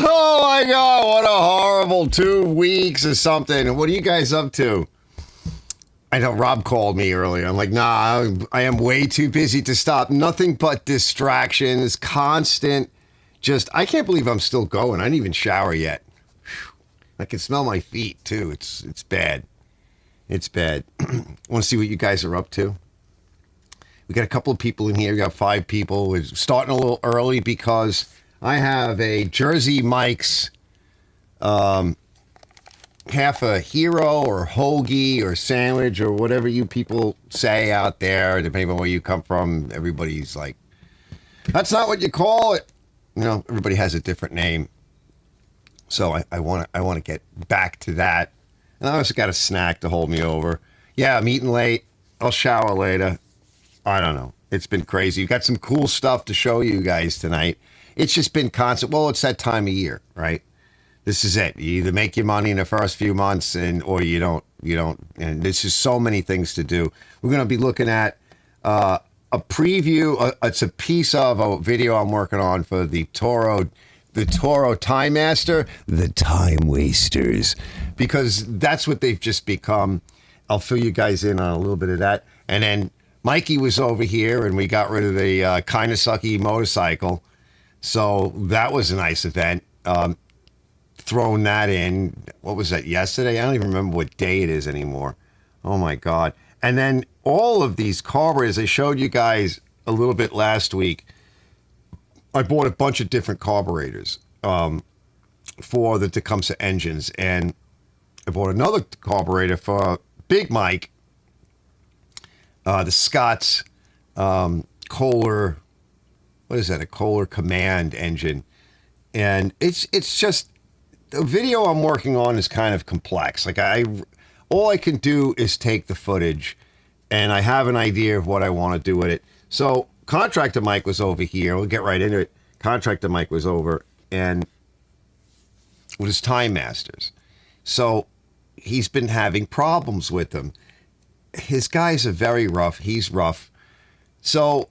Oh my God, what a horrible 2 weeks or something. What are you guys up to? I know Rob called me earlier. I'm like, nah, I am way too busy to stop. Nothing but distractions, constant. Just, I can't believe I'm still going. I didn't even shower yet. I can smell my feet too. It's bad. It's bad. Want to see what you guys are up to? We got a couple of people in here. We got 5 people. We're starting a little early because I have a Jersey Mike's half a hero or hoagie or sandwich or whatever you people say out there, depending on where you come from. Everybody's like, that's not what you call it. You know, everybody has a different name. So I want to get back to that. And I also got a snack to hold me over. Yeah, I'm eating late. I'll shower later. I don't know. It's been crazy. We've got some cool stuff to show you guys tonight. It's just been constant. Well, it's that time of year, right? This is it. You either make your money in the first few months or you don't. And there's just so many things to do. We're going to be looking at a preview. It's a piece of a video I'm working on for the Toro TimeMaster, the Time Wasters, because that's what they've just become. I'll fill you guys in on a little bit of that. And then Mikey was over here, and we got rid of the KindaSucky motorcycle. So that was a nice event. Thrown that in. What was that, yesterday? I don't even remember what day it is anymore. Oh, my God. And then all of these carburetors, I showed you guys a little bit last week. I bought a bunch of different carburetors for the Tecumseh engines. And I bought another carburetor for Big Mike, the Scott's Kohler, what is that, a Kohler Command engine. And it's just, the video I'm working on is kind of complex. Like all I can do is take the footage, and I have an idea of what I want to do with it. So Contractor Mike was over here. We'll get right into it. Contractor Mike was over, and with his TimeMasters. So he's been having problems with them. His guys are very rough. He's rough. So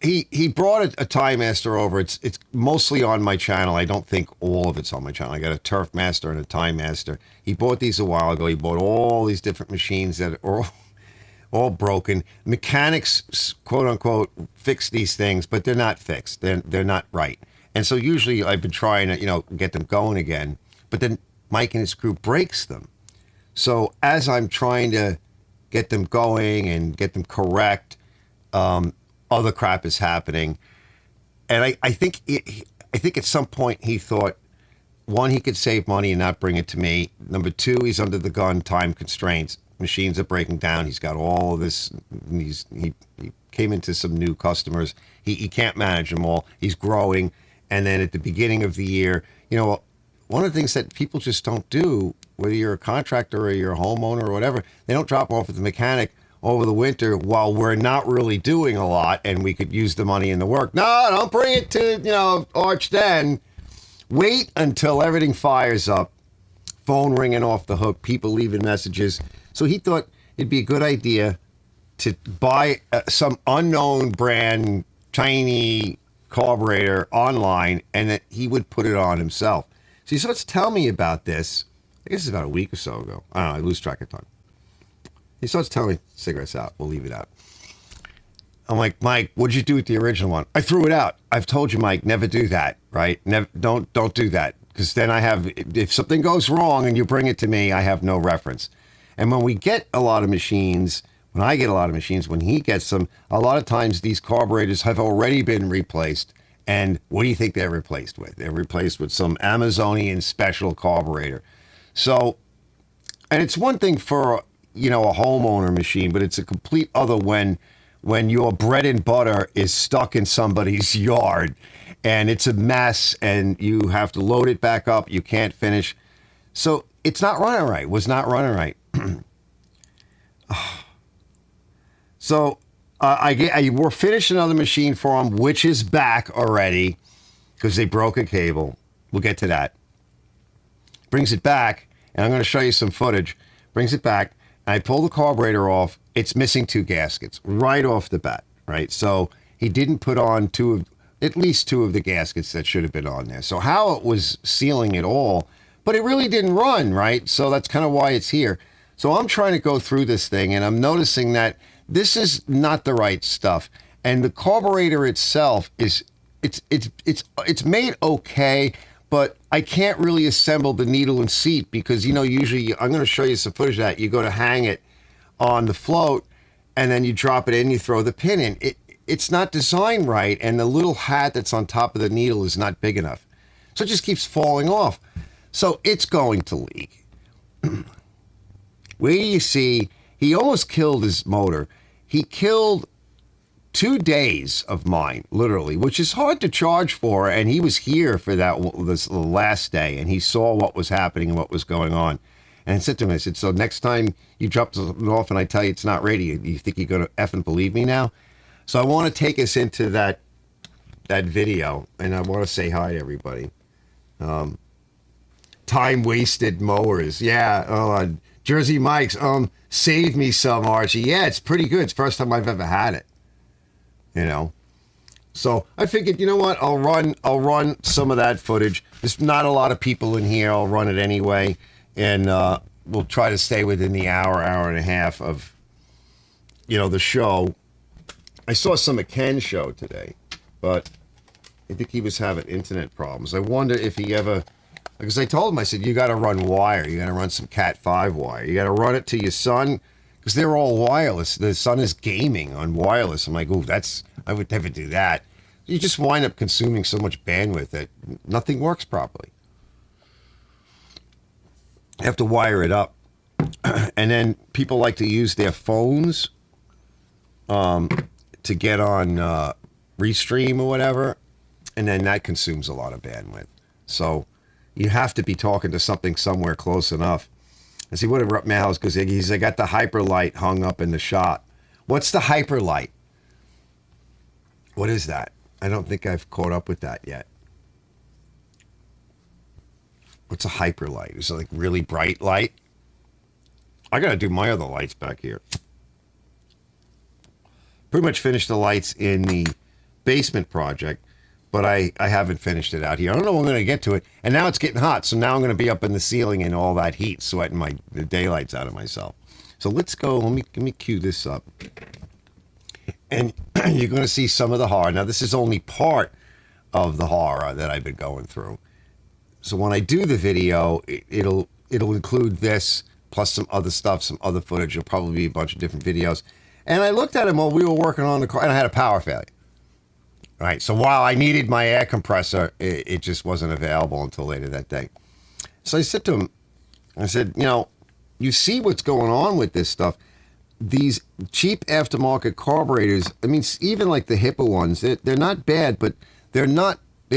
he brought a TimeMaster over. It's mostly on my channel. I don't think all of it's on my channel. I got a Turf Master and a TimeMaster. He bought these a while ago. He bought all these different machines that are all broken. Mechanics, quote unquote, fix these things, but they're not fixed. They're not right. And so usually I've been trying to, get them going again. But then Mike and his crew breaks them. So as I'm trying to get them going and get them correct, other crap is happening. And I think at some point he thought, one, he could save money and not bring it to me. Number 2, he's under the gun, time constraints. Machines are breaking down. He's got all this. He came into some new customers. He can't manage them all. He's growing. And then at the beginning of the year, one of the things that people just don't do, whether you're a contractor or you're a homeowner or whatever, they don't drop off at the mechanic over the winter while we're not really doing a lot and we could use the money in the work. No, don't bring it to, Arch Den. Wait until everything fires up. Phone ringing off the hook, people leaving messages. So he thought it'd be a good idea to buy some unknown brand, tiny carburetor online, and that he would put it on himself. So he starts telling me about this. I guess it's about a week or so ago. I don't know. I lose track of time. He starts telling me, cigarettes out. We'll leave it out. I'm like, Mike, what'd you do with the original one? I threw it out. I've told you, Mike, never do that, right? Never, don't do that. Because then if something goes wrong and you bring it to me, I have no reference. And when we get a lot of machines, when I get a lot of machines, when he gets them, a lot of times these carburetors have already been replaced. And what do you think they're replaced with? They're replaced with some Amazonian special carburetor. So, and it's one thing for, a homeowner machine, but it's a complete other when your bread and butter is stuck in somebody's yard and it's a mess and you have to load it back up. You can't finish. So it's not running right. Was not running right. So we're finishing another machine for him, which is back already because they broke a cable. We'll get to that. Brings it back, and I'm going to show you some footage. Brings it back, and I pull the carburetor off. It's missing 2 gaskets right off the bat, right? So he didn't put on 2 at least 2 of the gaskets that should have been on there. So how it was sealing it all, but it really didn't run, right? So that's kind of why it's here. So I'm trying to go through this thing, and I'm noticing that this is not the right stuff. And the carburetor itself is, it's made okay, but I can't really assemble the needle and seat because, usually I'm going to show you some footage of that. You go to hang it on the float, and then you drop it in, you throw the pin in. It's not designed right, and the little hat that's on top of the needle is not big enough. So it just keeps falling off. So it's going to leak. Wait till you see, he almost killed his motor. He killed 2 days of mine, literally, which is hard to charge for. And he was here for this last day, and he saw what was happening and what was going on. And I said to him, I said, so next time you drop something off and I tell you it's not ready, you think you're going to effing believe me now? So I want to take us into that video, and I want to say hi to everybody. Time wasted mowers. Yeah, Jersey Mike's. Save me some, Archie. Yeah, it's pretty good. It's the first time I've ever had it. So I figured, you know what? I'll run some of that footage. There's not a lot of people in here. I'll run it anyway, and we'll try to stay within the hour and a half of, the show. I saw some of Ken's show today, but I think he was having internet problems. I wonder if he ever, because I told him, I said, you got to run wire. You got to run some Cat 5 wire. You got to run it to your son, because they're all wireless. The son is gaming on wireless. I'm like, ooh, I would never do that. You just wind up consuming so much bandwidth that nothing works properly. You have to wire it up. And then people like to use their phones to get on Restream or whatever, and then that consumes a lot of bandwidth. So you have to be talking to something somewhere close enough. And see, what a Mouse, because he's I got the Hyperlight hung up in the shop. What's the Hyperlight? What is that? I don't think I've caught up with that yet. What's a Hyperlight? Is it like really bright light? I got to do my other lights back here. Pretty much finished the lights in the basement project, but I haven't finished it out here. I don't know when I'm going to get to it. And now it's getting hot, so now I'm going to be up in the ceiling in all that heat, sweating the daylights out of myself. So let's go. Let me cue this up. And you're going to see some of the horror. Now, this is only part of the horror that I've been going through. So when I do the video, it'll include this, plus some other stuff, some other footage. It'll probably be a bunch of different videos. And I looked at him while we were working on the car, and I had a power failure. All right, so while I needed my air compressor, it just wasn't available until later that day. So I said to him, I said, you see what's going on with this stuff. These cheap aftermarket carburetors, I mean, even like the HIPAA ones, they're not bad, but they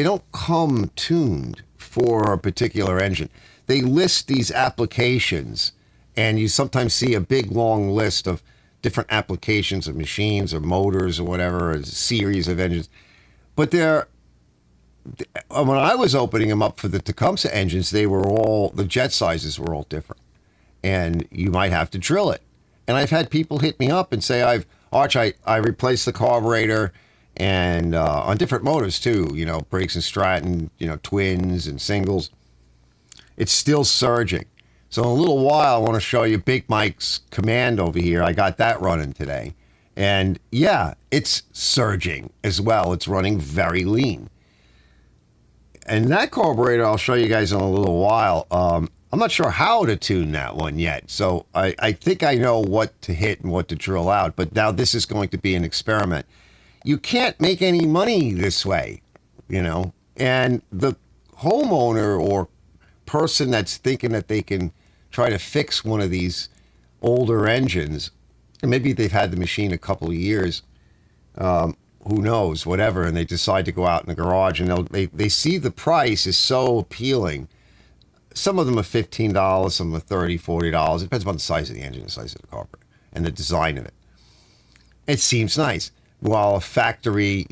don't come tuned for a particular engine. They list these applications, and you sometimes see a big, long list of different applications of machines or motors or whatever, a series of engines. But when I was opening them up for the Tecumseh engines, the jet sizes were all different. And you might have to drill it. And I've had people hit me up and say, I replaced the carburetor, and on different motors too, Briggs and Stratton, twins and singles. It's still surging. So in a little while, I want to show you Big Mike's command over here. I got that running today. And yeah, it's surging as well. It's running very lean. And that carburetor, I'll show you guys in a little while. I'm not sure how to tune that one yet. So I think I know what to hit and what to drill out. But now this is going to be an experiment. You can't make any money this way, And the homeowner or person that's thinking that they can try to fix one of these older engines, and maybe they've had the machine a couple of years, who knows, whatever, and they decide to go out in the garage, and they see the price is so appealing. Some of them are $15, some are $30, $40. It depends on the size of the engine, the size of the carburetor, and the design of it. It seems nice. While a factory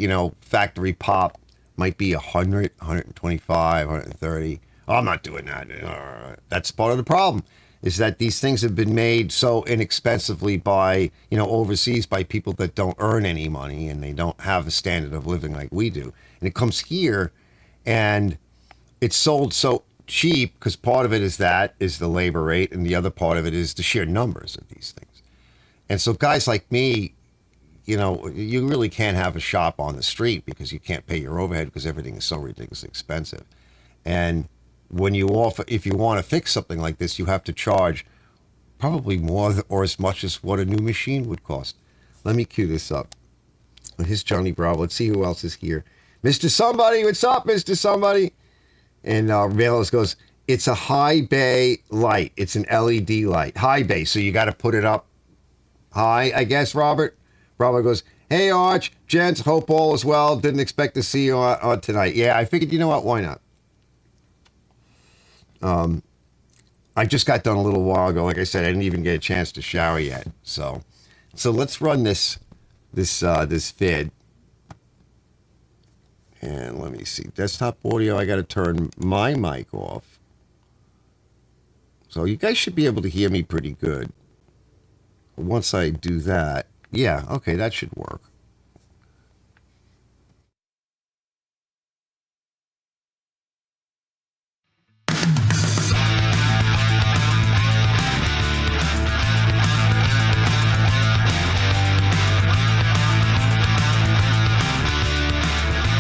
pop might be 100, 125, 130. Oh, I'm not doing that. That's part of the problem. is that these things have been made so inexpensively by, overseas by people that don't earn any money and they don't have a standard of living like we do. And it comes here and it's sold so cheap because part of it is the labor rate, and the other part of it is the sheer numbers of these things. And so guys like me, you really can't have a shop on the street because you can't pay your overhead because everything is so ridiculously expensive. And if you want to fix something like this, you have to charge probably more or as much as what a new machine would cost. Let me cue this up. Here's Johnny Bravo. Let's see who else is here. Mr. Somebody, what's up, Mr. Somebody? And Velos goes, it's a high bay light. It's an LED light. High bay, so you got to put it up high, I guess, Robert. Robert goes, hey, Arch, gents, hope all is well. Didn't expect to see you on tonight. Yeah, I figured, you know what, why not? I just got done a little while ago. Like I said, I didn't even get a chance to shower yet. So let's run this vid. And let me see. Desktop audio, I got to turn my mic off. So you guys should be able to hear me pretty good. Once I do that, yeah, okay, that should work.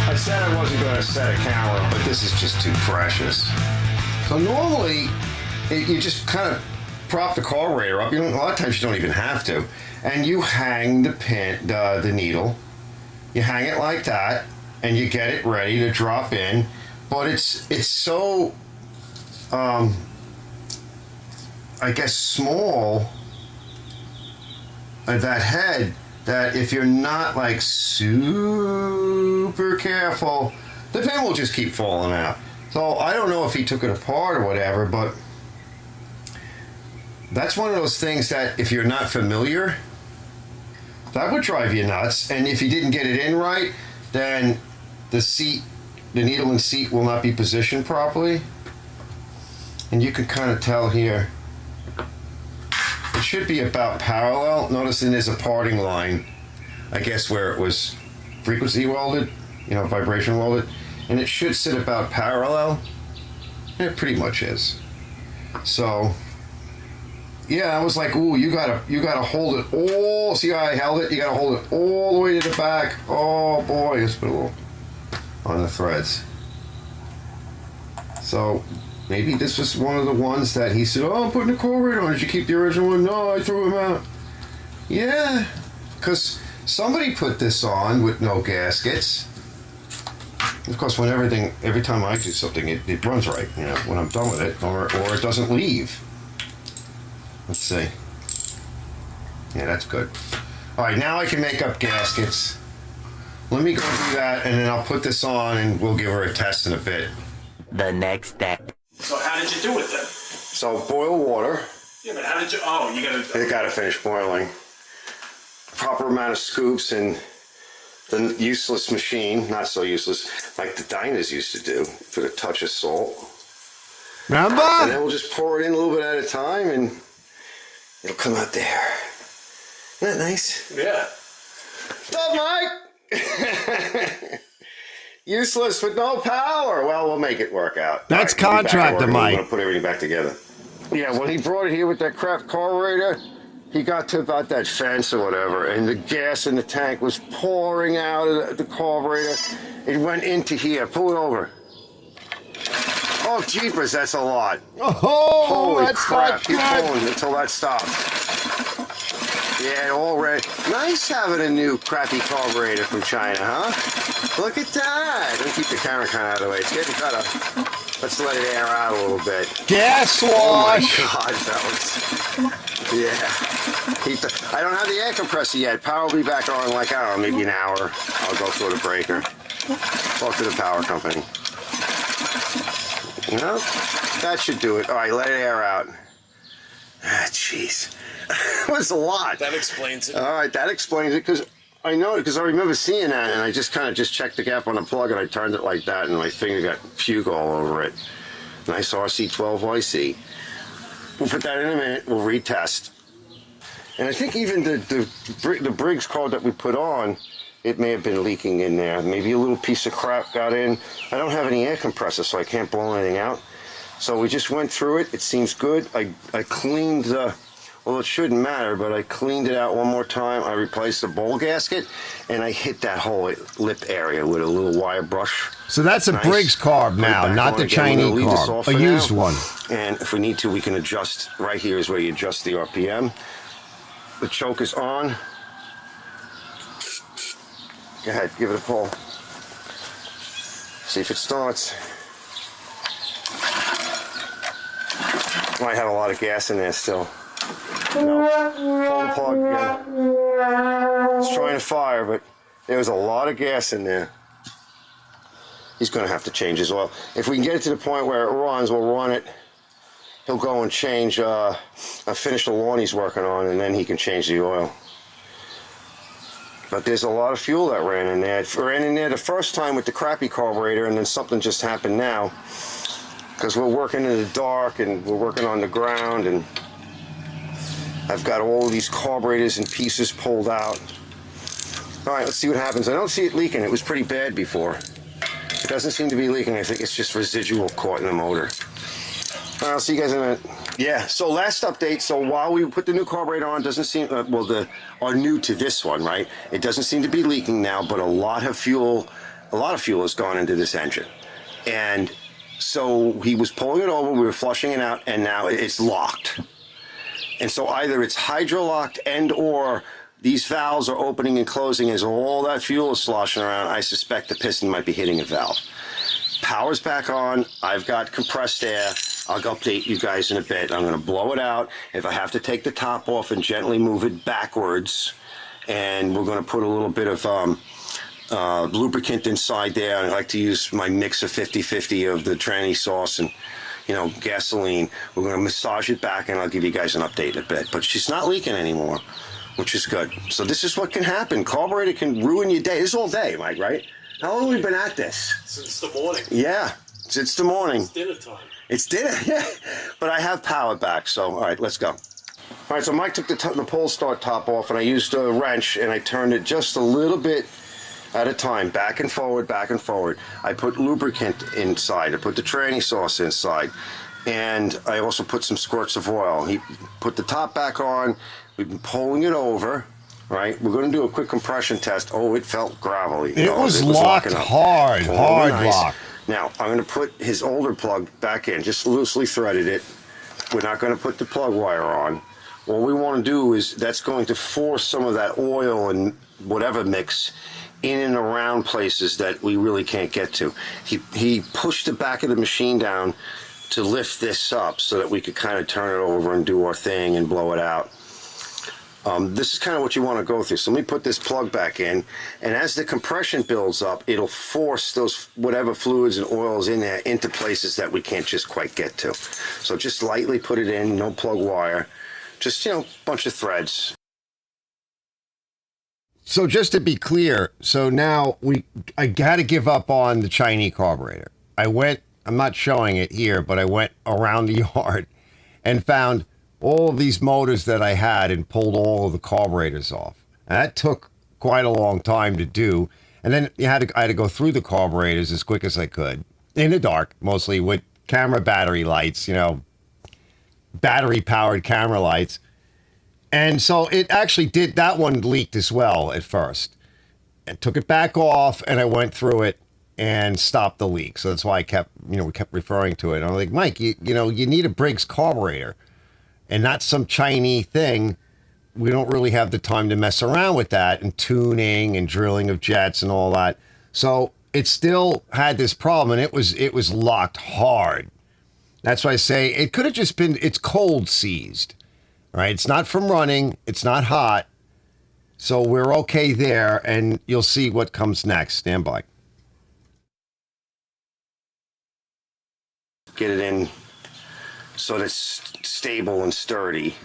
I said I wasn't going to set a camera, but this is just too precious. So normally, you just kind of prop the carburetor up. A lot of times you don't even have to. And you hang the needle. You hang it like that, and you get it ready to drop in. But it's so, I guess, small, that head, that if you're not like super careful, the pin will just keep falling out. So I don't know if he took it apart or whatever, but that's one of those things that if you're not familiar, that would drive you nuts. And if you didn't get it in right, then the needle and seat will not be positioned properly. And you can kind of tell here, it should be about parallel. Noticing there's a parting line, I guess, where it was frequency welded, vibration welded, and it should sit about parallel. And it pretty much is. So, yeah, I was like, ooh, you gotta hold it all. See how I held it? You gotta hold it all the way to the back. Oh boy, let's put a little on the threads. So maybe this was one of the ones that he said, oh, I'm putting a carburetor on. Did you keep the original one? No, I threw them out. Yeah, because somebody put this on with no gaskets. Of course, every time I do something, it runs right, when I'm done with it, or it doesn't leave. Let's see. Yeah, that's good. All right, now I can make up gaskets. Let me go do that, and then I'll put this on, and we'll give her a test in a bit. The next step. So how did you do it then? So boil water. Yeah, but how did you? Oh, you gotta. It gotta finish boiling. Proper amount of scoops in the useless machine, not so useless, like the diners used to do. Put a touch of salt. Remember? And then we'll just pour it in a little bit at a time, and it'll come out there. Isn't that nice? Yeah. What's up, Mike? Useless with no power. Well, we'll make it work out. That's right, contractor, Mike. We're gonna put everything back together. Yeah, when he brought it here with that crap carburetor, he got to about that fence or whatever, and the gas in the tank was pouring out of the carburetor. It went into here. Pull it over. Oh, jeepers, that's a lot. Oh, holy that's crap. not Keep good. pulling until that stops. Yeah, all red. Nice having a new crappy carburetor from China, huh? Look at that. Let me keep the camera kind of out of the way. It's getting kind of... Let's let it air out a little bit. Gas wash. Oh my God, fellas. Yeah. I don't have the air compressor yet. Power will be back on like, I don't know, maybe an hour. I'll go through the breaker. Talk to the power company. No, that should do it. All right, let it air out. Ah, jeez. That was a lot. That explains it. All right, that explains it, because I know it, because I remember seeing that, and I just kind of checked the gap on the plug, and I turned it like that, and my finger got fugue all over it. Nice RC12YC. we'll put that in a minute. We'll retest. And I think even the Briggs card that we put on, it may have been leaking in there. Maybe a little piece of crap got in. I don't have any air compressor, so I can't blow anything out. So we just went through it. It seems good. I cleaned the, well, it shouldn't matter, but I cleaned it out one more time. I replaced the bowl gasket, and I hit that whole lip area with a little wire brush. So that's a Nice. Briggs carb now, not the Chinese carb, a used one. And if we need to, we can adjust. Right here is where you adjust the RPM. The choke is on. Go ahead, give it a pull. See if it starts. Might have a lot of gas in there still. No. Pull the plug again. It's trying to fire, but there was a lot of gas in there. He's going to have to change his oil. If we can get it to the point where it runs, we'll run it. He'll go and change, finish the lawn he's working on, and then he can change the oil. But there's a lot of fuel that ran in there. It ran in there the first time with the crappy carburetor, and then something just happened now. Because we're working in the dark, and we're working on the ground, and I've got all of these carburetors and pieces pulled out. All right, let's see what happens. I don't see it leaking. It was pretty bad before. It doesn't seem to be leaking. I think it's just residual caught in the motor. All right, I'll see you guys in a minute. Yeah, so last update. So while we put the new carburetor on, doesn't seem, are new to this one, right? It doesn't seem to be leaking now, but a lot of fuel has gone into this engine. And so he was pulling it over, we were flushing it out, and now it's locked. And so either it's hydro-locked and or these valves are opening and closing as all that fuel is sloshing around. I suspect the piston might be hitting a valve. Power's back on. I've got compressed air. I'll update you guys in a bit. I'm going to blow it out. If I have to take the top off and gently move it backwards, and we're going to put a little bit of lubricant inside there. I like to use my mix of 50-50 of the tranny sauce and gasoline. We're going to massage it back, and I'll give you guys an update in a bit. But she's not leaking anymore, which is good. So this is what can happen. Carburetor can ruin your day. This is all day, Mike, right? How long have we been at this? Since the morning. Yeah, it's the morning. It's dinner time. It's dinner, yeah. But I have power back, so all right, let's go. All right, so Mike took the pull start top off, and I used a wrench, and I turned it just a little bit at a time, back and forward, back and forward. I put lubricant inside. I put the tranny sauce inside, and I also put some squirts of oil. He put the top back on. We've been pulling it over. Right, we're going to do a quick compression test. Oh, it felt gravelly. It was locked hard nice. lock. Now, I'm going to put his older plug back in, just loosely threaded it. We're not going to put the plug wire on. What we want to do is that's going to force some of that oil and whatever mix in and around places that we really can't get to. He pushed the back of the machine down to lift this up so that we could kind of turn it over and do our thing and blow it out. This is kind of what you want to go through. So let me put this plug back in, and as the compression builds up, it'll force those whatever fluids and oils in there into places that we can't just quite get to. So just lightly put it in, no plug wire, just bunch of threads. So just to be clear, so now I got to give up on the Chinese carburetor. I'm not showing it here, but I went around the yard and found all of these motors that I had and pulled all of the carburetors off. And that took quite a long time to do. And then I had to go through the carburetors as quick as I could, in the dark, mostly with camera battery lights, battery-powered camera lights. And so it actually did, that one leaked as well at first. I took it back off, and I went through it and stopped the leak. So that's why we kept referring to it. And I'm like, Mike, you need a Briggs carburetor. And not some Chinese thing. We don't really have the time to mess around with that and tuning and drilling of jets and all that. So it still had this problem, and it was locked hard. That's why I say it could have just been, it's cold seized, right? It's not from running. It's not hot. So we're okay there, and you'll see what comes next. Stand by. Get it in so that it's stable and sturdy.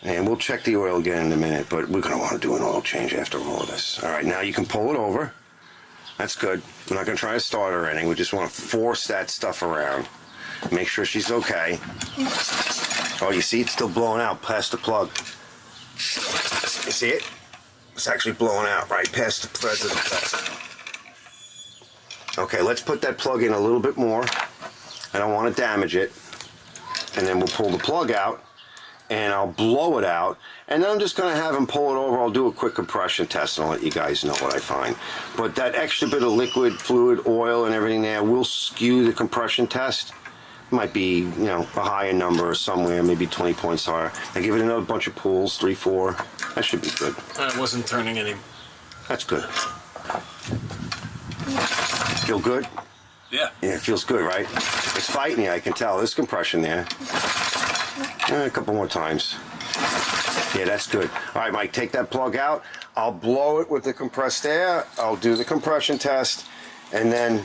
And we'll check the oil again in a minute, but we're going to want to do an oil change after all of this. All right, now you can pull it over. That's good. We're not going to try to start her or anything. We just want to force that stuff around. Make sure she's okay. Oh, you see it's still blowing out past the plug. You see it? It's actually blowing out right past the threads of the plug. Okay, let's put that plug in a little bit more. I don't want to damage it. And then we'll pull the plug out and I'll blow it out. And then I'm just going to have him pull it over. I'll do a quick compression test and I'll let you guys know what I find. But that extra bit of liquid, fluid, oil, and everything there will skew the compression test. It might be, you know, a higher number somewhere, maybe 20 points higher. I give it another bunch of pulls, 3, 4. That should be good. I wasn't turning any. That's good. Feel good? Yeah. Yeah, it feels good, right? It's fighting you, I can tell. There's compression there. A couple more times. Yeah, that's good. All right, Mike, take that plug out. I'll blow it with the compressed air. I'll do the compression test. And then,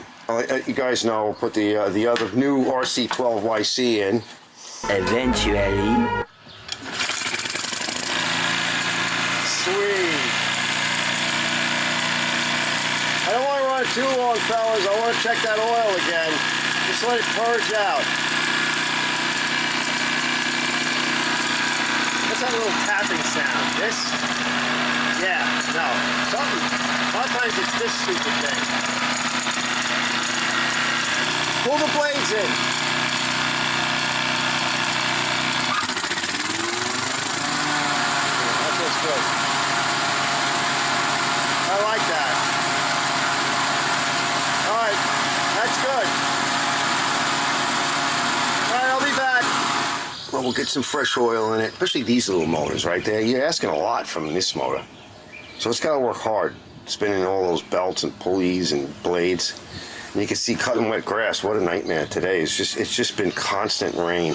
you guys know, I'll put the other new RC12YC in. Eventually. Sweet. I don't want to run it too long, fellas. I want to check that oil again. Just let it purge out. What's that little tapping sound? This? Yeah, no. Sometimes it's this stupid thing. Pull the blades in. That feels good. I like that. All right, that's good. All right, I'll be back. Well, we'll get some fresh oil in it, especially these little motors right there. You're asking a lot from this motor. So it's got to work hard, spinning all those belts and pulleys and blades. And you can see cutting wet grass. What a nightmare today. It's just been constant rain.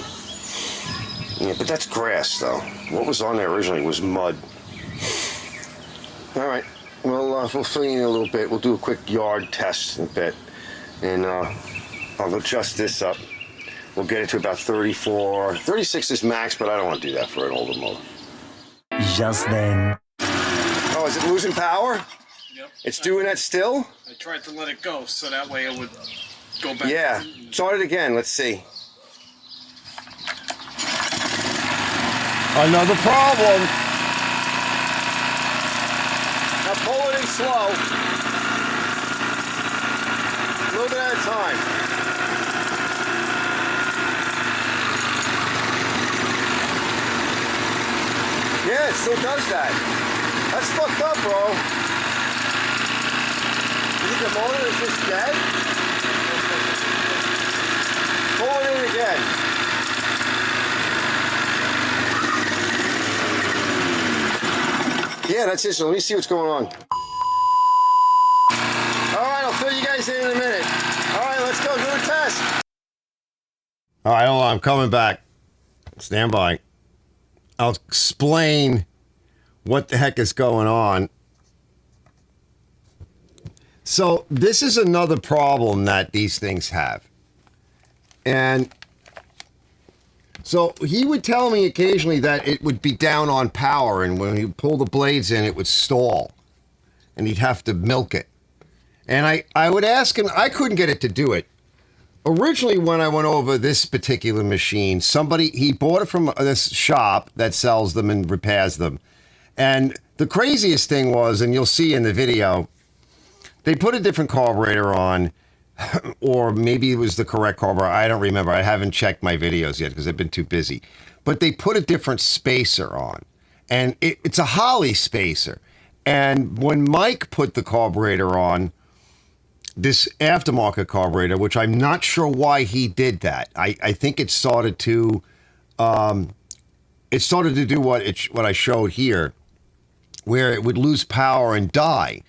Yeah, but that's grass, though. What was on there originally was mud. All right. We'll fill you in a little bit. We'll do a quick yard test in a bit. And I'll adjust this up. We'll get it to about 34. 36 is max, but I don't want to do that for an older motor. Just then. Oh, is it losing power? Yep. It's doing that still? I tried to let it go so that way it would go back. Yeah. Start it again. Let's see. Another problem. Now pull it in slow. A little bit at a time. Yeah, it still does that. That's fucked up, bro. You think the motor is just dead? Pull it in again. Yeah, that's it. So let me see what's going on. All right, I'll fill you guys in a minute. All right, let's go do a test. All right, hold on. I'm coming back. Stand by. I'll explain what the heck is going on. So this is another problem that these things have. And so he would tell me occasionally that it would be down on power, and when he pull the blades in, it would stall, and he'd have to milk it. And I would ask him, I couldn't get it to do it. Originally, when I went over this particular machine, he bought it from this shop that sells them and repairs them. And the craziest thing was, and you'll see in the video, they put a different carburetor on, or maybe it was the correct carburetor. I don't remember. I haven't checked my videos yet because I've been too busy. But they put a different spacer on, and it's a Holly spacer. And when Mike put the carburetor on, this AfterMarket carburetor, which I'm not sure why he did that. I think it started to do what I showed here, where it would lose power and die.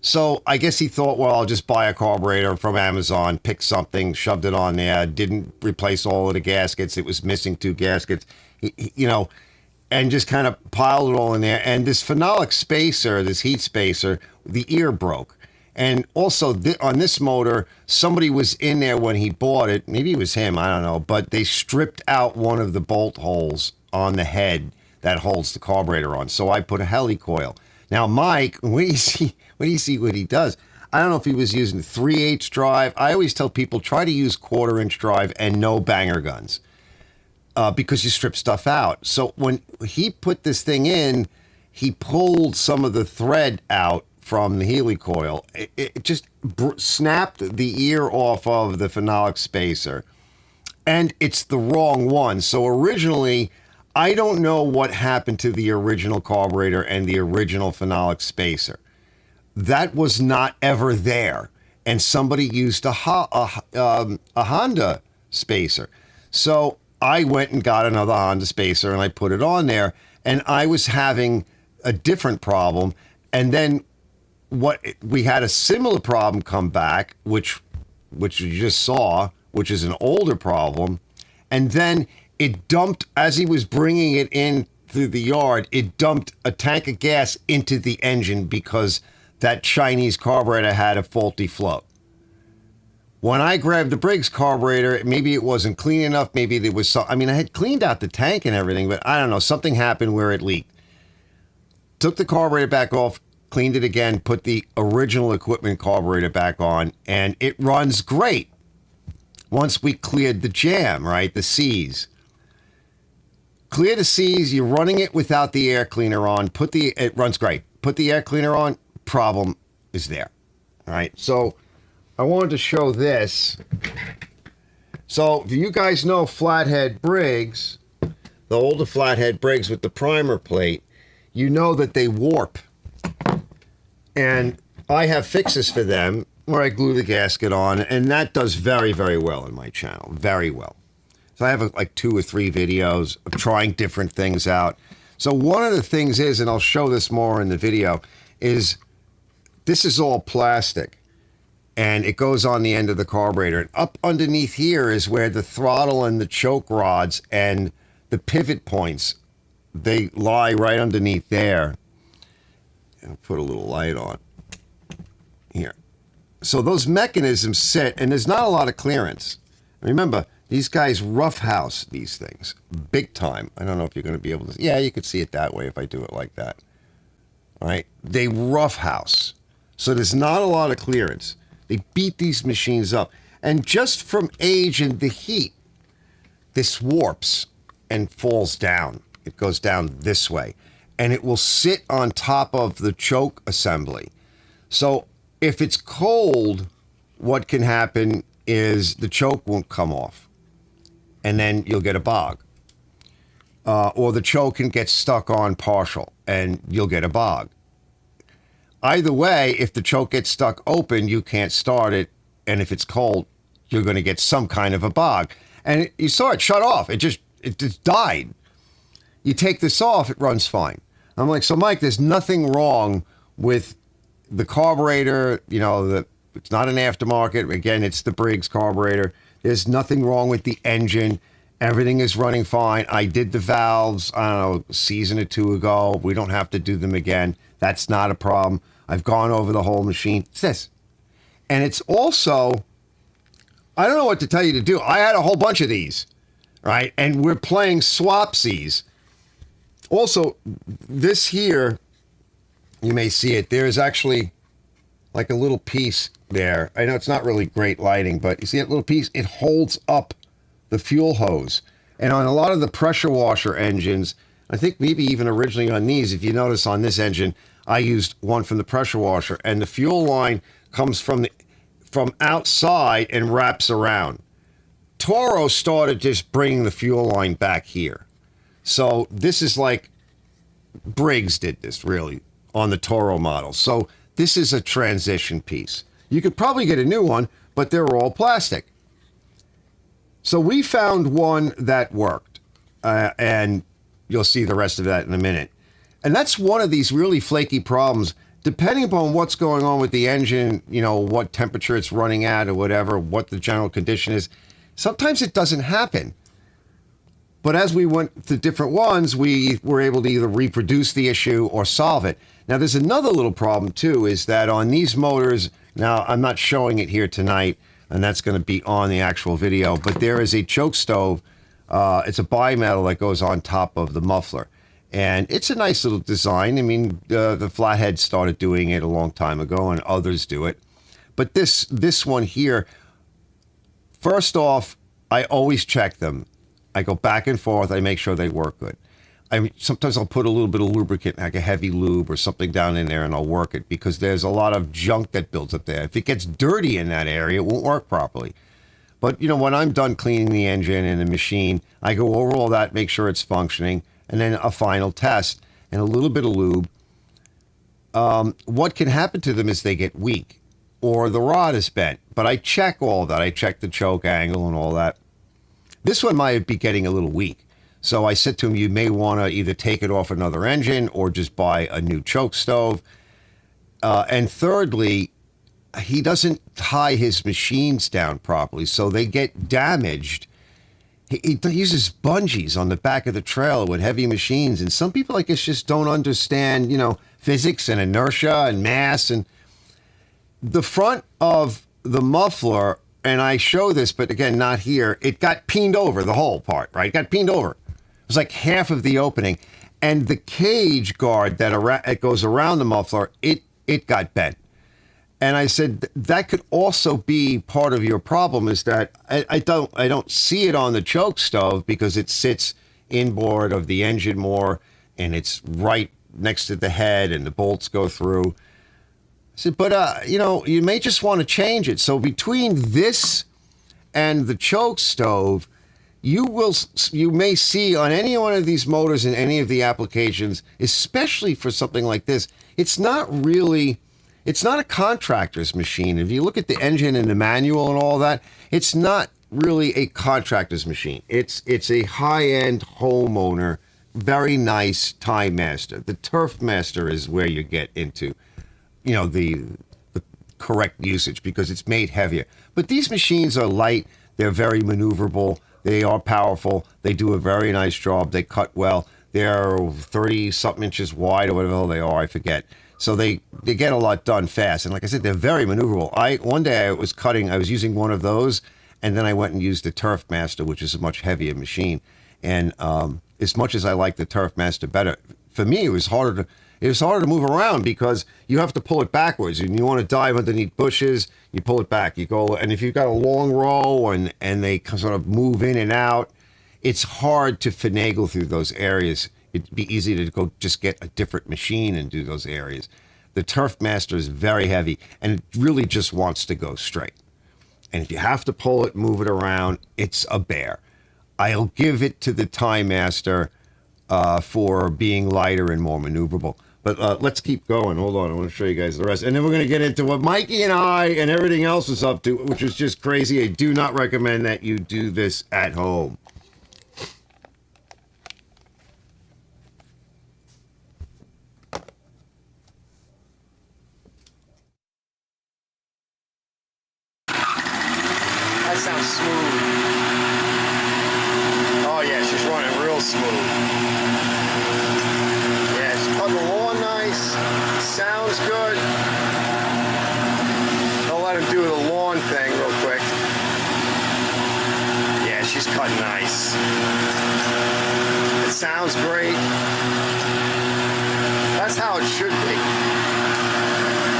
So I guess he thought, well, I'll just buy a carburetor from Amazon, pick something, shoved it on there, didn't replace all of the gaskets. It was missing 2 gaskets, and just kind of piled it all in there. And this phenolic spacer, this heat spacer, the ear broke. And also on this motor, somebody was in there when he bought it. Maybe it was him, I don't know. But they stripped out one of the bolt holes on the head that holds the carburetor on. So I put a helicoil. Now, Mike, when you see what he does, I don't know if he was using 3/8 drive. I always tell people, try to use 1/4 inch drive and no banger guns. because you strip stuff out. So when he put this thing in, he pulled some of the thread out from the Healy coil. It just snapped the ear off of the phenolic spacer, and it's the wrong one. So originally, I don't know what happened to the original carburetor and the original phenolic spacer. That was not ever there, and somebody used a Honda spacer. So I went and got another Honda spacer and I put it on there, and I was having a different problem. And then we had a similar problem come back, which you just saw, which is an older problem. And then it dumped, as he was bringing it in through the yard, it dumped a tank of gas into the engine because that Chinese carburetor had a faulty flow. When I grabbed the Briggs carburetor, maybe it wasn't clean enough. Maybe there was some, I mean, I had cleaned out the tank and everything, but I don't know, something happened where it leaked. Took the carburetor back off, cleaned it again, put the original equipment carburetor back on, and it runs great. Once we cleared the jam, right, the C's. Clear the C's, you're running it without the air cleaner on, it runs great. Put the air cleaner on, problem is there. All right, so I wanted to show this. So do you guys know flathead Briggs, the older flathead Briggs with the primer plate, you know that they warp. And I have fixes for them where I glue the gasket on, and that does very, very well in my channel, very well. So I have like 2 or 3 videos of trying different things out. So one of the things is, and I'll show this more in the video, is this is all plastic, and it goes on the end of the carburetor. And up underneath here is where the throttle and the choke rods and the pivot points, they lie right underneath there. I'll put a little light on here. So those mechanisms sit, and there's not a lot of clearance. Remember, these guys roughhouse these things big time. I don't know if you're going to be able to. Yeah, you could see it that way if I do it like that. All right, they roughhouse. So there's not a lot of clearance. They beat these machines up. And just from age and the heat, this warps and falls down. It goes down this way. And it will sit on top of the choke assembly. So if it's cold, what can happen is the choke won't come off. And then you'll get a bog. Or the choke can get stuck on partial, and you'll get a bog. Either way, if the choke gets stuck open, you can't start it. And if it's cold, you're going to get some kind of a bog. And you saw it shut off. It just died. You take this off, it runs fine. I'm like, so Mike, there's nothing wrong with the carburetor. You know, it's not an aftermarket. Again, it's the Briggs carburetor. There's nothing wrong with the engine. Everything is running fine. I did the valves, I don't know, a season or 2 ago. We don't have to do them again. That's not a problem. I've gone over the whole machine. It's this. And it's also, I don't know what to tell you to do. I had a whole bunch of these, right? And we're playing swapsies. Also, this here, you may see it. There's actually like a little piece there. I know it's not really great lighting, but you see that little piece? It holds up the fuel hose. And on a lot of the pressure washer engines, I think maybe even originally on these, if you notice on this engine, I used one from the pressure washer, and the fuel line comes from outside and wraps around. Toro started just bringing the fuel line back here. So this is like Briggs did this really on the Toro model. So this is a transition piece. You could probably get a new one, but they're all plastic. So we found one that worked, and you'll see the rest of that in a minute. And that's one of these really flaky problems. Depending upon what's going on with the engine, you know, what temperature it's running at or whatever, what the general condition is, sometimes it doesn't happen. But as we went to different ones, we were able to either reproduce the issue or solve it. Now, there's another little problem, too, is that on these motors, now I'm not showing it here tonight, and that's going to be on the actual video, but there is a choke stove. It's a bimetal that goes on top of the muffler. And it's a nice little design. I mean, the Flathead started doing it a long time ago, and others do it. But this one here, first off, I always check them. I go back and forth. I make sure they work good. Sometimes I'll put a little bit of lubricant, like a heavy lube or something down in there, and I'll work it because there's a lot of junk that builds up there. If it gets dirty in that area, it won't work properly. But, when I'm done cleaning the engine and the machine, I go over all that, make sure it's functioning, and then a final test and a little bit of lube. What can happen to them is they get weak or the rod is bent. But I check all that. I check the choke angle and all that. This one might be getting a little weak. So I said to him, you may want to either take it off another engine or just buy a new choke stove. And thirdly, he doesn't tie his machines down properly, so they get damaged. He uses bungees on the back of the trailer with heavy machines, and some people, I guess, just don't understand, physics and inertia and mass. And the front of the muffler, and I show this, but again, not here, it got peened over, the whole part, right? It got peened over. It was like half of the opening. And the cage guard that goes around the muffler, it got bent. And I said, that could also be part of your problem, is that I don't see it on the choke stove because it sits inboard of the engine more, and it's right next to the head and the bolts go through. I said, but, you may just want to change it. So between this and the choke stove, you may see on any one of these motors in any of the applications, especially for something like this, it's not a contractor's machine. If you look at the engine and the manual and all that, it's not really a contractor's machine. It's a high-end homeowner, very nice TimeMaster. The TurfMaster is where you get into, the correct usage because it's made heavier. But these machines are light. They're very maneuverable. They are powerful. They do a very nice job. They cut well. They're 30-something inches wide or whatever they are. I forget. So they get a lot done fast. And like I said, they're very maneuverable. One day I was using one of those, and then I went and used the TurfMaster, which is a much heavier machine. And as much as I like the TurfMaster better, for me it was harder to move around because you have to pull it backwards. And you want to dive underneath bushes, you pull it back. You go, and if you've got a long row and they sort of move in and out, it's hard to finagle through those areas. It'd be easy to go just get a different machine and do those areas. The TurfMaster is very heavy, and it really just wants to go straight. And if you have to pull it, move it around, it's a bear. I'll give it to the TimeMaster for being lighter and more maneuverable. But let's keep going. Hold on, I want to show you guys the rest. And then we're going to get into what Mikey and I and everything else is up to, which is just crazy. I do not recommend that you do this at home. That sounds smooth. Oh yeah, she's running real smooth. Yeah, she's cutting the lawn nice. Sounds good. I'll let him do the lawn thing real quick. Yeah, she's cutting nice. It sounds great. That's how it should be.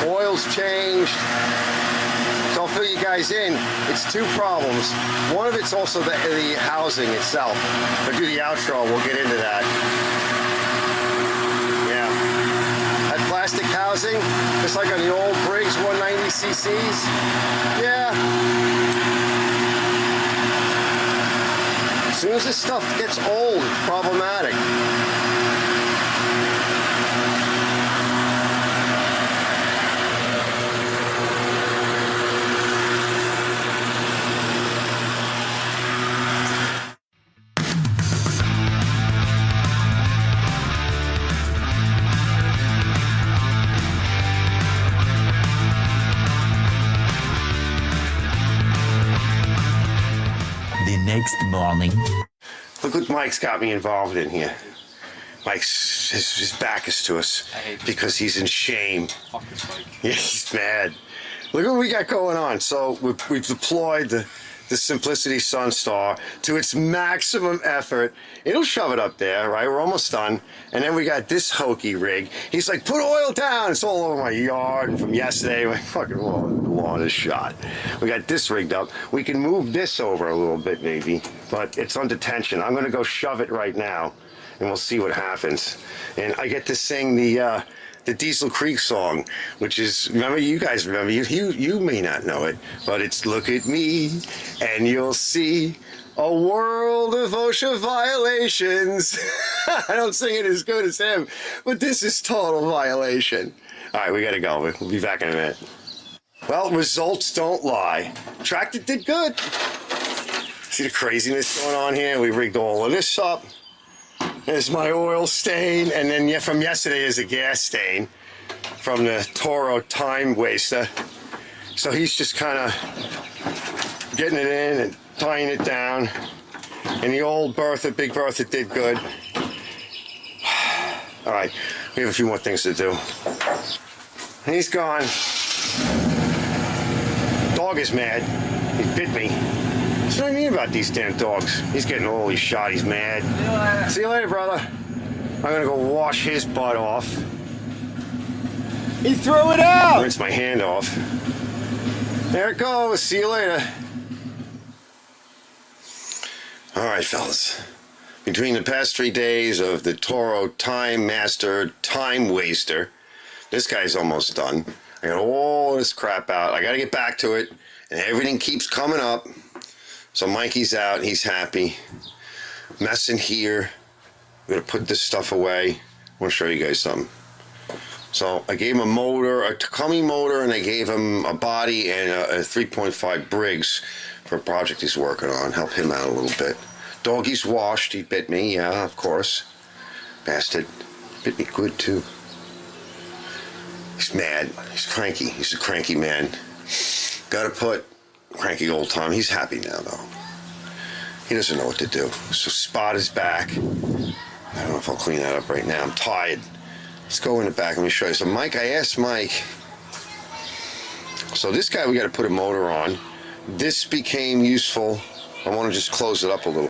Oil's changed. So I'll fill you guys in. It's two problems. One of it's also the housing itself. If I do the outro, we'll get into that. Yeah. That plastic housing, just like on the old Briggs 190cc's. Yeah. As soon as this stuff gets old, it's problematic. Next morning. Look what Mike's got me involved in here. Mike's his back is to us because he's in shame. Fuck this bike. Yeah, he's mad. Look what we got going on. So we've deployed the Simplicity Sunstar to its maximum effort. It'll shove it up there, right? We're almost done. And then we got this hokey rig. He's like, put oil down. It's all over my yard. And from yesterday, my fucking lawn is shot. We got this rigged up. We can move this over a little bit maybe, but it's under tension. I'm gonna go shove it right now and we'll see what happens. And I get to sing the Diesel Creek song, which is, remember, you guys remember, you may not know it, but it's look at me and you'll see a world of OSHA violations. I don't sing it as good as him, but this is total violation. All right, we gotta go. We'll be back in a minute. Well, results don't lie. Tractor did good. See the craziness going on here? We rigged all of this up. There's my oil stain, and then from yesterday is a gas stain from the Toro TimeWaster. So he's just kind of getting it in and tying it down. And the old Bertha, Big Bertha, did good. All right, we have a few more things to do. And he's gone. Dog is mad. He bit me. That's what I mean about these damn dogs. He's getting old, he's shot, he's mad. See you later, brother. I'm gonna go wash his butt off. He threw it out! Rinse my hand off. There it goes. See you later. Alright, fellas. Between the past 3 days of the Toro TimeMaster TimeWaster, this guy's almost done. I got all this crap out. I gotta get back to it, and everything keeps coming up. So Mikey's out, he's happy. Mess in here. I'm gonna put this stuff away. I wanna show you guys something. So I gave him a motor, a Takumi motor, and I gave him a body and a 3.5 Briggs for a project he's working on. Help him out a little bit. Doggy's washed, he bit me, yeah, of course. Bastard. Bit me good too. He's mad, he's cranky, he's a cranky man. Gotta put cranky old Tom. He's happy now, though. He doesn't know what to do. So Spot is back. I don't know if I'll clean that up right now. I'm tired. Let's go in the back. Let me show you. So Mike, I asked Mike. So this guy, we got to put a motor on. This became useful. I want to just close it up a little.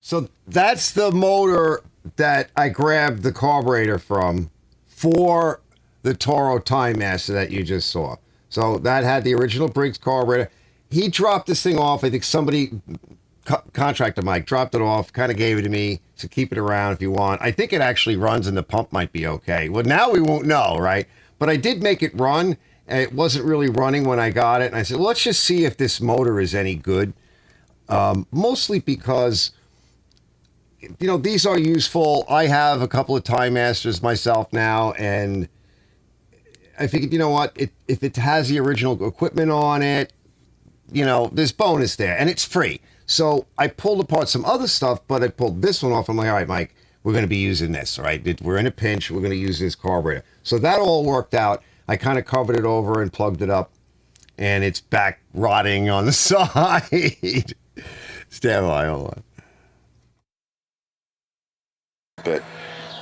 So that's the motor that I grabbed the carburetor from for the Toro TimeMaster that you just saw. So that had the original Briggs carburetor. He dropped this thing off. I think somebody, contractor Mike, dropped it off, kind of gave it to me to keep it around if you want. I think it actually runs and the pump might be okay. Well, now we won't know, right? But I did make it run, and it wasn't really running when I got it. And I said, well, let's just see if this motor is any good. Mostly because, you know, these are useful. I have a couple of TimeMasters myself now, and I figured, you know what, if it has the original equipment on it, you know, there's bonus there, and it's free. So I pulled apart some other stuff, but I pulled this one off. I'm like, all right, Mike, we're going to be using this, all right? We're in a pinch. We're going to use this carburetor. So that all worked out. I kind of covered it over and plugged it up, and it's back rotting on the side. Stand by, hold on. But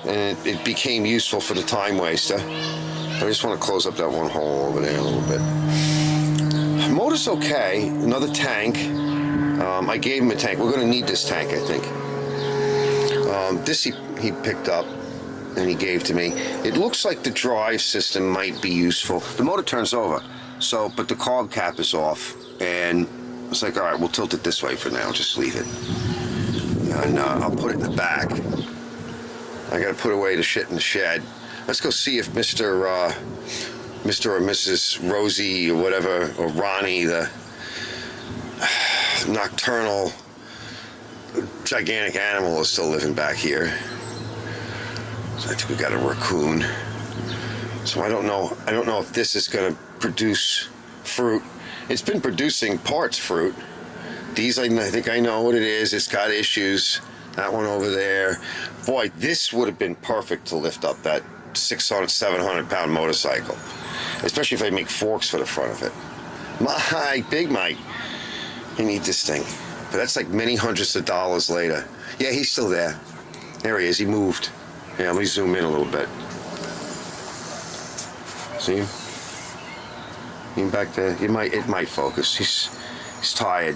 it became useful for the TimeWaster. I just want to close up that one hole over there a little bit. Motor's okay. Another tank. I gave him a tank. We're going to need this tank, I think. This he picked up and he gave to me. It looks like the drive system might be useful. The motor turns over, so but the carb cap is off, and it's like, all right, we'll tilt it this way for now. Just leave it, and I'll put it in the back. I got to put away the shit in the shed. Let's go see if Mr. or Mrs. Rosie or whatever, or Ronnie, the nocturnal gigantic animal, is still living back here. So I think we got a raccoon. So I don't know if this is going to produce fruit. It's been producing parts fruit. These, I think I know what it is. It's got issues. That one over there. Boy, this would have been perfect to lift up that 600, 700 pound motorcycle. Especially if I make forks for the front of it. Big Mike. You need this thing. But that's like many hundreds of dollars later. Yeah, he's still there. There he is. He moved. Yeah, let me zoom in a little bit. See him? Him back there. It might focus. He's tired.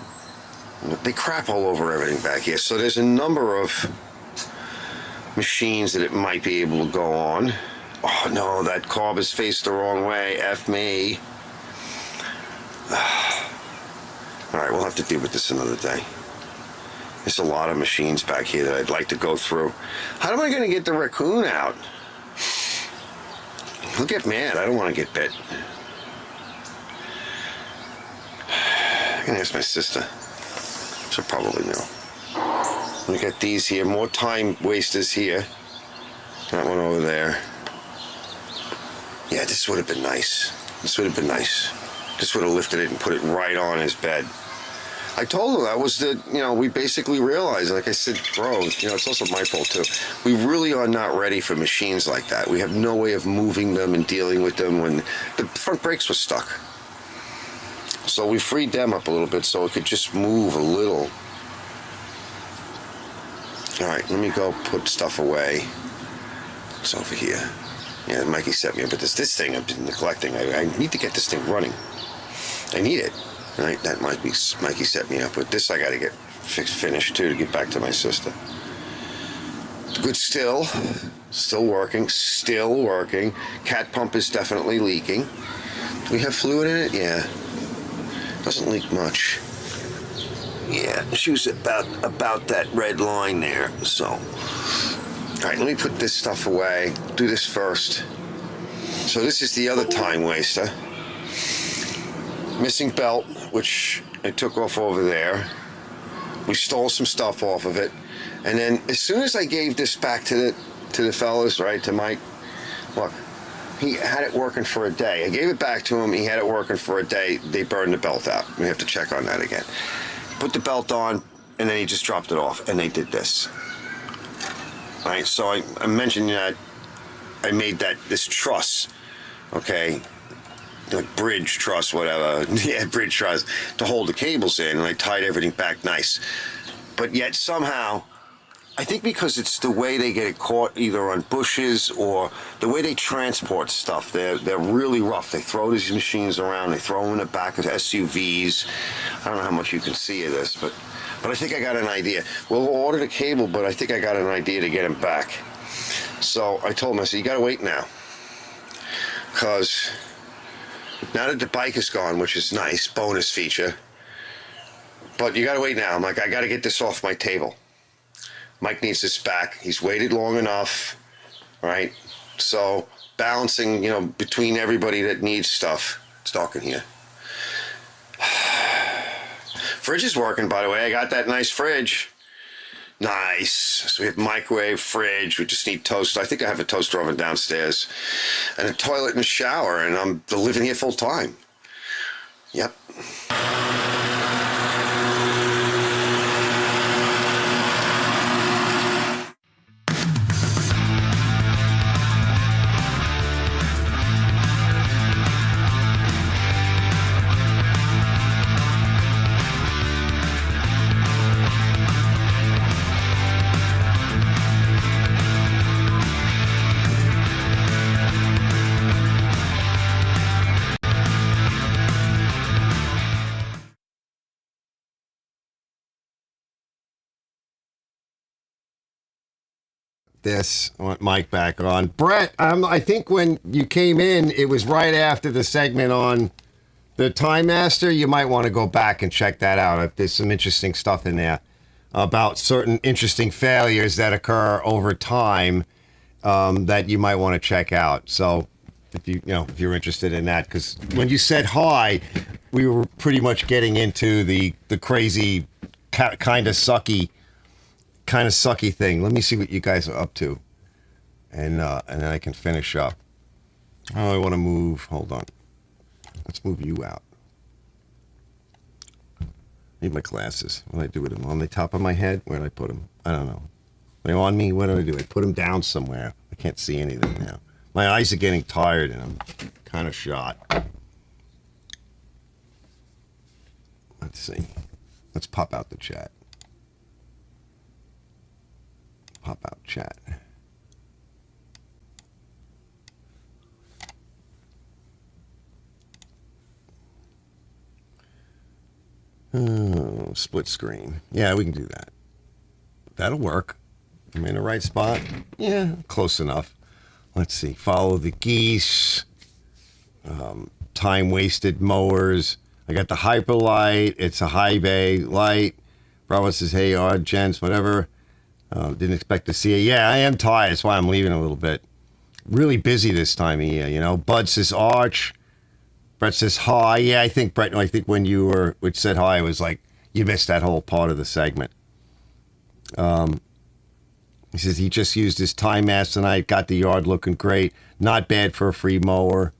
They crap all over everything back here. So there's a number of machines that it might be able to go on. Oh no, that carb is faced the wrong way. F me. All right, we'll have to deal with this another day. There's a lot of machines back here that I'd like to go through. How am I going to get the raccoon out? He'll get mad. I don't want to get bit. I'm going to ask my sister. She'll probably know. We got these here. More time wasters here. That one over there. Yeah, this would have been nice. This would have been nice. Just would have lifted it and put it right on his bed. I told him that was we basically realized, like I said, bro, it's also my fault too. We really are not ready for machines like that. We have no way of moving them and dealing with them when the front brakes were stuck. So we freed them up a little bit so it could just move a little. All right, let me go put stuff away. It's over here. Yeah, Mikey set me up with this thing I've been neglecting. I need to get this thing running. I need it. Right, that might be Mikey set me up with. This I got to get finished too to get back to my sister. Good still working, Cat pump is definitely leaking. Do we have fluid in it? Yeah. Doesn't leak much. Yeah, she was about that red line there, so. All right, let me put this stuff away. Do this first. So this is the other time waster. Missing belt, which I took off over there. We stole some stuff off of it. And then as soon as I gave this back to the fellas, right, to Mike, look, he had it working for a day. I gave it back to him. He had it working for a day. They burned the belt out. We have to check on that again. Put the belt on, and then he just dropped it off, and they did this. All right, so I mentioned that I made this truss, okay, like bridge truss, whatever. Yeah, bridge truss to hold the cables in, and I tied everything back nice. But yet somehow, I think because it's the way they get it caught, either on bushes or the way they transport stuff, they're really rough. They throw these machines around, they throw them in the back of SUVs. I don't know how much you can see of this, but I think I got an idea. We'll order the cable, but I think I got an idea to get him back. So I told him, I said, you gotta wait now. Because now that the bike is gone, which is nice, bonus feature, but you gotta wait now. I'm like, I gotta get this off my table. Mike needs this back. He's waited long enough, right? So balancing, between everybody that needs stuff. It's dark in here. Fridge is working, by the way. I got that nice fridge. Nice. So we have microwave, fridge. We just need toaster. I think I have a toaster oven downstairs. And a toilet and a shower. And I'm living here full time. Yep. This, I want Mike back on. Brett, I think when you came in, it was right after the segment on the TimeMaster. You might want to go back and check that out. There's some interesting stuff in there about certain interesting failures that occur over time that you might want to check out. So if you're interested in that, because when you said hi, we were pretty much getting into the crazy kind of sucky thing. Let me see what you guys are up to, and then I can finish up. Oh, I want to move. Hold on. Let's move you out. Need my glasses. What do I do with them? On the top of my head? Where did I put them? I don't know. Are they on me? What do I do? I put them down somewhere. I can't see anything now. My eyes are getting tired, and I'm kind of shot. Let's see. Let's pop out the chat. Pop out chat. Oh, split screen. Yeah, we can do that. That'll work. I'm in the right spot. Yeah, close enough. Let's see. Follow the geese. Time wasted mowers. I got the Hyperlight. It's a high bay light. Robert says, hey, odd gents, whatever. Didn't expect to see it. Yeah, I am tired. That's why I'm leaving a little bit. Really busy this time of year, you know. Bud says, Arch. Brett says, hi. Yeah, I think, Brett, I think when you were, which said hi, it was like, you missed that whole part of the segment. He says he just used his TimeMaster tonight, got the yard looking great. Not bad for a free mower.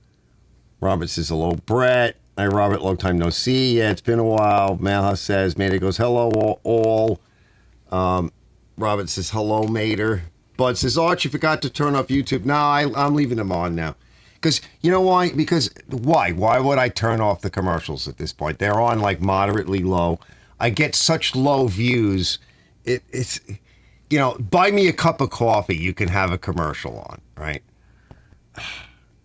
Robert says, hello, Brett. Hi, Robert, long time no see. Yeah, it's been a while. Malha says, Mater goes, hello, all. Robert says, hello, Mater. Bud says, Arch, you forgot to turn off YouTube. No, I'm leaving them on now. Because, you know why? Because, why? Why would I turn off the commercials at this point? They're on, like, moderately low. I get such low views. It's, you know, buy me a cup of coffee, you can have a commercial on, right?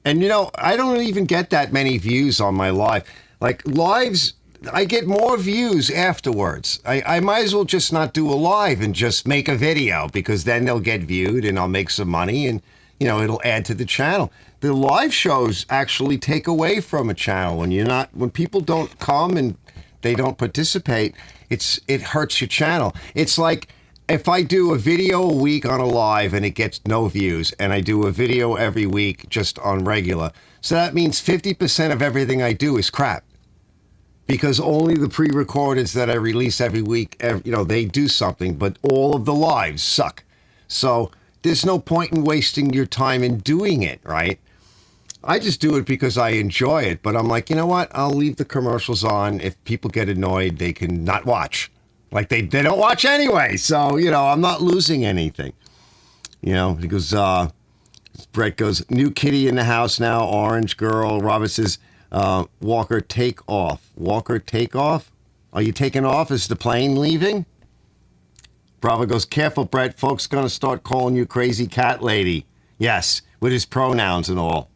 And, you know, I don't even get that many views on my live. Like, lives, I get more views afterwards. I might as well just not do a live and just make a video, because then they'll get viewed and I'll make some money and, you know, it'll add to the channel. The live shows actually take away from a channel. When people don't come and they don't participate, it hurts your channel. It's like, if I do a video a week on a live and it gets no views, and I do a video every week just on regular, so that means 50% of everything I do is crap. Because only the pre-recordeds that I release every week, you know, they do something, but all of the lives suck. So there's no point in wasting your time in doing it, right? I just do it because I enjoy it, but I'm like, you know what? I'll leave the commercials on. If people get annoyed, they can not watch. Like, they don't watch anyway, so, you know, I'm not losing anything. You know, he goes, Brett goes, new kitty in the house now, orange girl. Robert says, Walker, take off. Walker, take off? Are you taking off? Is the plane leaving? Bravo goes, careful, Brett. Folks going to start calling you crazy cat lady. Yes, with his pronouns and all.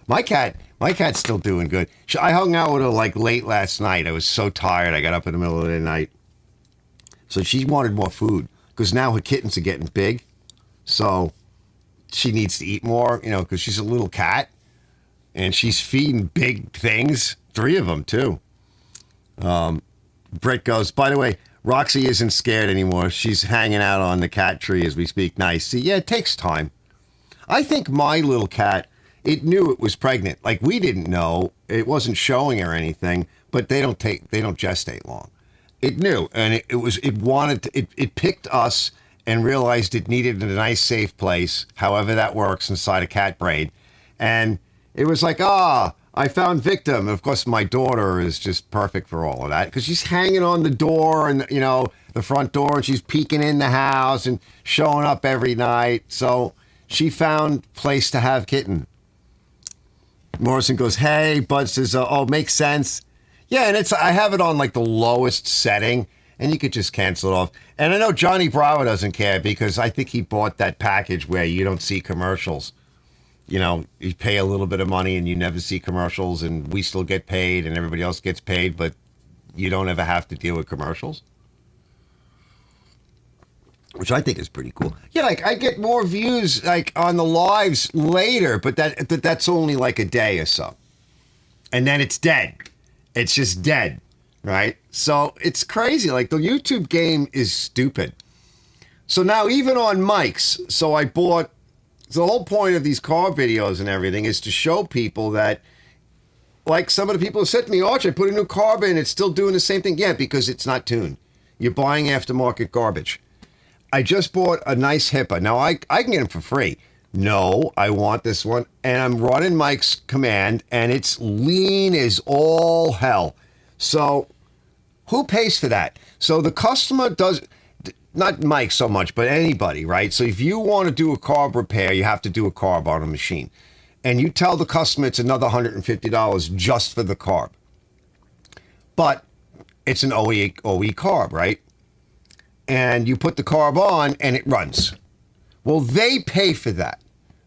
My cat's still doing good. I hung out with her like late last night. I was so tired. I got up in the middle of the night. So she wanted more food because now her kittens are getting big. So she needs to eat more, you know, because she's a little cat and she's feeding big things. 3 of them too. Brett goes, by the way, Roxy isn't scared anymore. She's hanging out on the cat tree as we speak. Nice. See, yeah, it takes time. I think my little cat, it knew it was pregnant. Like, we didn't know. It wasn't showing or anything, but they don't gestate long. It knew, and it picked us and realized it needed a nice, safe place, however that works inside a cat brain. And it was like, I found victim. And of course, my daughter is just perfect for all of that because she's hanging on the door and, you know, the front door, and she's peeking in the house and showing up every night. So she found place to have kitten. Morrison goes, hey. Bud says, makes sense. Yeah, and I have it on like the lowest setting, and you could just cancel it off. And I know Johnny Bravo doesn't care because I think he bought that package where you don't see commercials. You know, you pay a little bit of money and you never see commercials, and we still get paid and everybody else gets paid, but you don't ever have to deal with commercials. Which I think is pretty cool. Yeah, like I get more views like on the lives later, but that's only like a day or so. And then it's dead. It's just dead, right? So it's crazy. Like the YouTube game is stupid. So now even on mics, so I bought, the whole point of these car videos and everything is to show people that, like some of the people have said to me, Arch, I put a new Carb in, it's still doing the same thing. Yeah, because it's not tuned. You're buying aftermarket garbage. I just bought a nice HIPAA. Now, I can get them for free. No, I want this one. And I'm running Mike's command, and it's lean as all hell. So who pays for that? So the customer does, not Mike so much, but anybody, right? So if you want to do a carb repair, you have to do a carb on a machine. And you tell the customer it's another $150 just for the carb. But it's an OE carb, right? And you put the carb on and it runs. Well, they pay for that,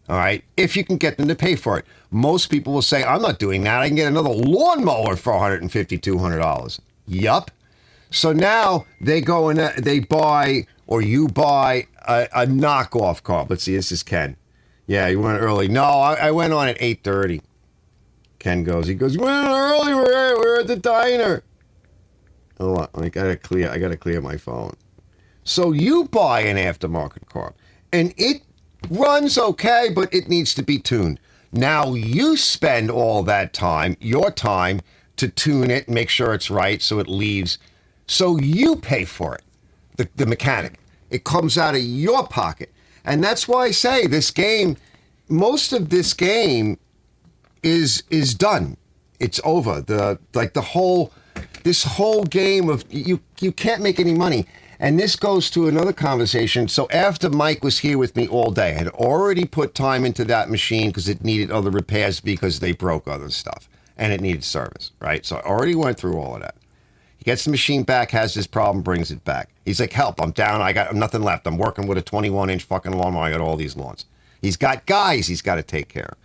all right, if you can get them to pay for it. Most people will say, I'm not doing that. I can get another lawnmower for $150, $200. Yup. So now they go and they buy, or you buy a knockoff Carb. Let's see, this is Ken. Yeah, you went early. No, I went on at 8:30. Ken goes, you went early, we're at the diner. Hold on, I gotta clear my phone. So you buy an aftermarket Carb, and it runs okay, but it needs to be tuned. Now you spend all that time, your time, to tune it, make sure it's right, so it leaves. So you pay for it, the mechanic. It comes out of your pocket. And that's why I say this game, most of this game is done. It's over. This whole game of you can't make any money. And this goes to another conversation. So after Mike was here with me all day, I had already put time into that machine because it needed other repairs because they broke other stuff and it needed service, right? So I already went through all of that. He gets the machine back, has this problem, brings it back. He's like, help, I'm down, I got nothing left. I'm working with a 21-inch fucking lawnmower, I got all these lawns. He's got guys he's got to take care of.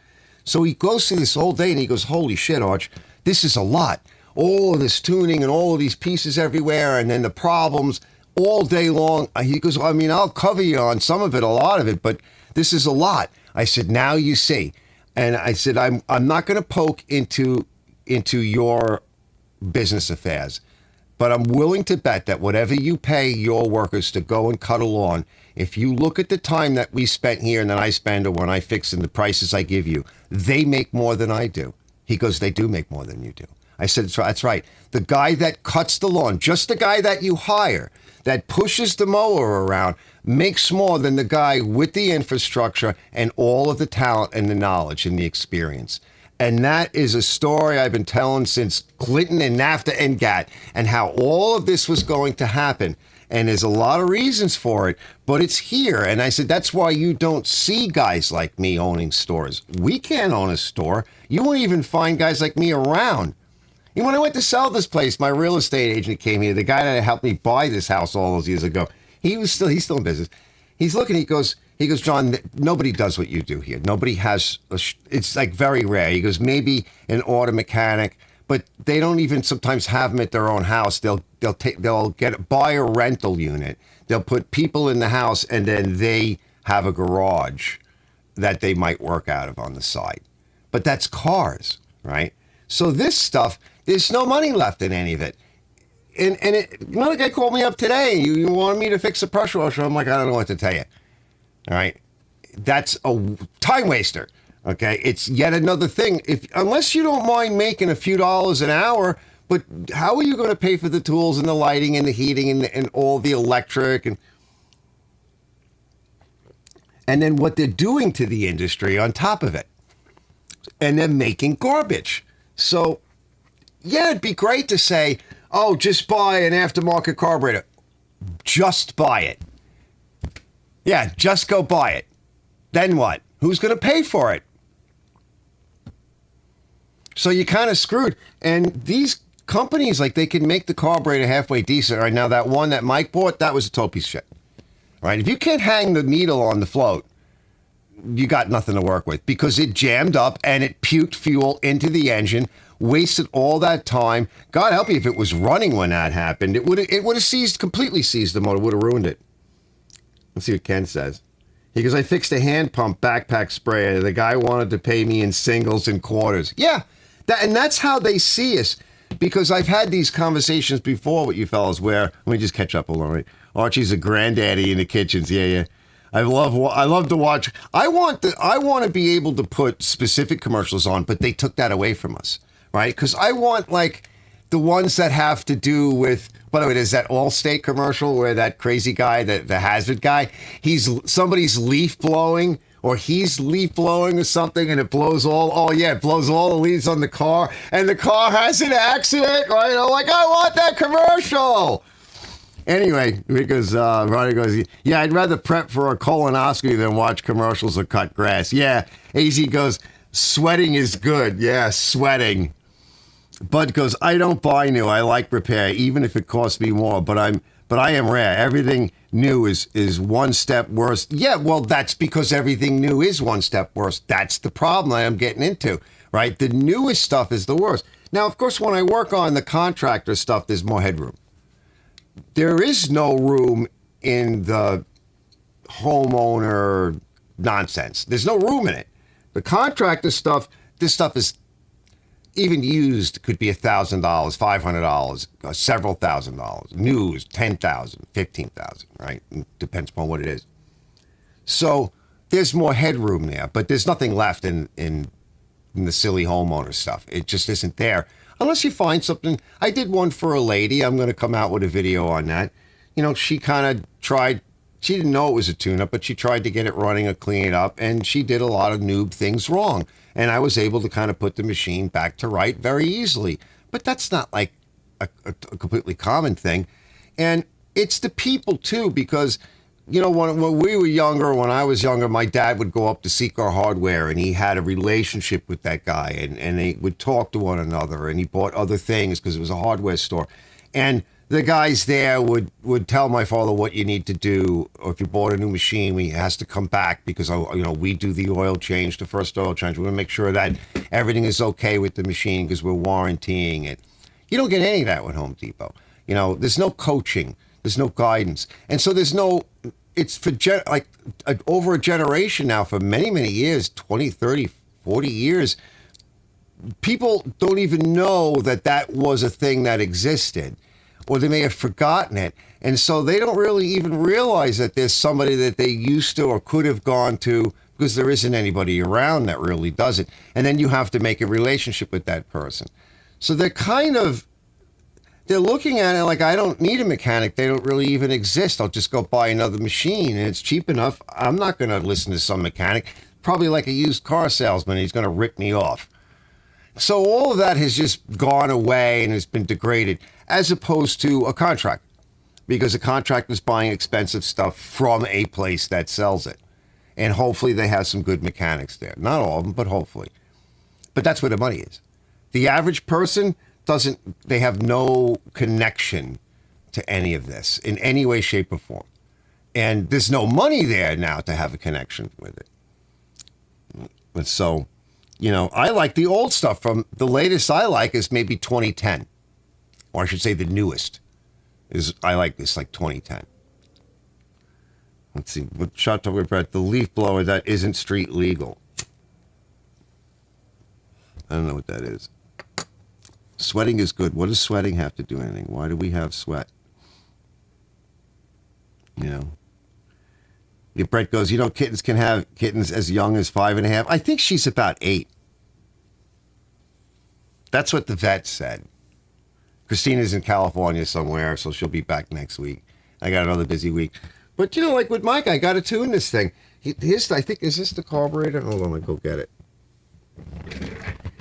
So he goes through this whole day and he goes, holy shit, Arch, this is a lot. All of this tuning and all of these pieces everywhere and then the problems all day long. He goes, I mean, I'll cover you on some of it, a lot of it, but this is a lot. I said, now you see. And I said, I'm not going to poke into your business affairs. But I'm willing to bet that whatever you pay your workers to go and cut a lawn, if you look at the time that we spent here and that I spend or when I fix and the prices I give you, they make more than I do. He goes, they do make more than you do. I said, that's right. The guy that cuts the lawn, just the guy that you hire, that pushes the mower around, makes more than the guy with the infrastructure and all of the talent and the knowledge and the experience. And that is a story I've been telling since Clinton and NAFTA and GATT and how all of this was going to happen. And there's a lot of reasons for it, but it's here. And I said, that's why you don't see guys like me owning stores. We can't own a store. You won't even find guys like me around. And when I went to sell this place, my real estate agent came here, the guy that helped me buy this house all those years ago. He's still in business. He's looking, he goes, John, nobody does what you do here. Nobody has, it's like very rare. He goes, maybe an auto mechanic, but they don't even sometimes have them at their own house. They'll buy a rental unit. They'll put people in the house and then they have a garage that they might work out of on the side. But that's cars, right? So this stuff, there's no money left in any of it. And another guy called me up today. You wanted me to fix the pressure washer. I'm like, I don't know what to tell you. All right. That's a time waster. Okay. It's yet another thing. Unless you don't mind making a few dollars an hour, but how are you going to pay for the tools and the lighting and the heating and all the electric and then what they're doing to the industry on top of it. And they're making garbage. So yeah, it'd be great to say, oh, just buy an aftermarket carburetor. Just buy it. Yeah, just go buy it. Then what? Who's going to pay for it? So you're kind of screwed. And these companies, like, they can make the carburetor halfway decent. Right now, that one that Mike bought, that was a total piece of shit. Right? If you can't hang the needle on the float, you got nothing to work with because it jammed up and it puked fuel into the engine, wasted all that time. God help you if it was running when that happened. It would have completely seized the motor, would have ruined it. Let's see what Ken says. He goes, I fixed a hand pump backpack sprayer. The guy wanted to pay me in singles and quarters. Yeah, that's how they see us. Because I've had these conversations before with you fellas where, let me just catch up a little bit. Archie's a granddaddy in the kitchens. Yeah. I love to watch. I want to be able to put specific commercials on, but they took that away from us, right? Because I want like the ones that have to do with. By the way, there's that Allstate commercial where that crazy guy, the hazard guy, somebody's leaf blowing or he's leaf blowing or something, and it blows it blows all the leaves on the car, and the car has an accident, right? I'm like, I want that commercial. Anyway, because Ronnie goes, yeah, I'd rather prep for a colonoscopy than watch commercials or cut grass. Yeah, AZ goes, sweating is good. Yeah, sweating. Bud goes, I don't buy new. I like repair, even if it costs me more. But I am rare. Everything new is one step worse. Yeah, well, that's because everything new is one step worse. That's the problem I'm getting into, right? The newest stuff is the worst. Now, of course, when I work on the contractor stuff, there's more headroom. There is no room in the homeowner nonsense. There's no room in it. The contractor stuff, this stuff is even used could be $1,000, $500, several $1,000s. News, $10,000, $15,000, right? It depends upon what it is. So there's more headroom there, but there's nothing left in the silly homeowner stuff. It just isn't there. Unless you find something. I did one for a lady. I'm going to come out with a video on that. You know, she kind of tried. She didn't know it was a tune-up, but she tried to get it running or clean it up, and she did a lot of noob things wrong. And I was able to kind of put the machine back to right very easily. But that's not like a completely common thing. And it's the people, too, because, you know, when we were younger, when I was younger, my dad would go up to Seeker Hardware, and he had a relationship with that guy, and they would talk to one another, and he bought other things because it was a hardware store. And the guys there would tell my father what you need to do, or if you bought a new machine, he has to come back because, you know, we do the oil change, the first oil change. We're going to make sure that everything is okay with the machine because we're warrantying it. You don't get any of that with Home Depot. You know, there's no coaching, there's no guidance, and so there's no. It's for over a generation now, for many, many years, 20, 30, 40 years, people don't even know that was a thing that existed, or they may have forgotten it. And so they don't really even realize that there's somebody that they used to or could have gone to, because there isn't anybody around that really does it. And then you have to make a relationship with that person. So they're looking at it like, I don't need a mechanic. They don't really even exist. I'll just go buy another machine, and it's cheap enough. I'm not going to listen to some mechanic, probably like a used car salesman. He's going to rip me off. So all of that has just gone away and has been degraded, as opposed to a contract, because a contract is buying expensive stuff from a place that sells it. And hopefully they have some good mechanics there. Not all of them, but hopefully. But that's where the money is. The average person they have no connection to any of this in any way, shape, or form. And there's no money there now to have a connection with it. And so, you know, I like the old stuff. From the latest I like is maybe 2010. Or I should say the newest. I like this, like 2010. Let's see, what shot talk about the leaf blower that isn't street legal. I don't know what that is. Sweating is good. What does sweating have to do anything? Why do we have sweat? You know. If Brett goes, you know, kittens can have kittens as young as 5.5. I think she's about 8. That's what the vet said. Christina's in California somewhere, so she'll be back next week. I got another busy week. But, you know, like with Mike, I got to tune this thing. I think, is this the carburetor? Hold on, I'll go get it.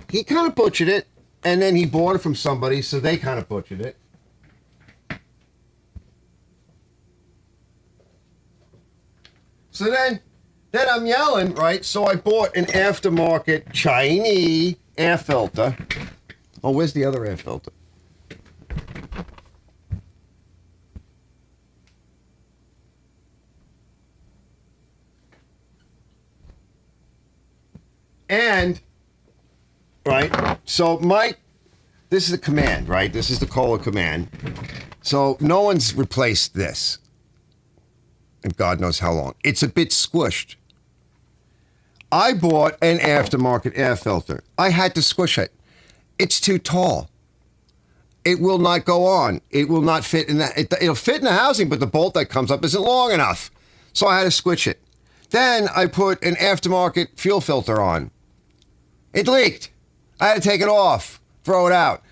He kind of butchered it. And then he bought it from somebody, so they kind of butchered it. So then I'm yelling, right? So I bought an aftermarket Chinese air filter. Oh, where's the other air filter? And, right, so this is a command, right? This is the Kohler command. So no one's replaced this. And God knows how long. It's a bit squished. I bought an aftermarket air filter. I had to squish it. It's too tall. It will not go on. It will not fit in that. It'll fit in the housing, but the bolt that comes up isn't long enough. So I had to squish it. Then I put an aftermarket fuel filter on. It leaked. I had to take it off, throw it out.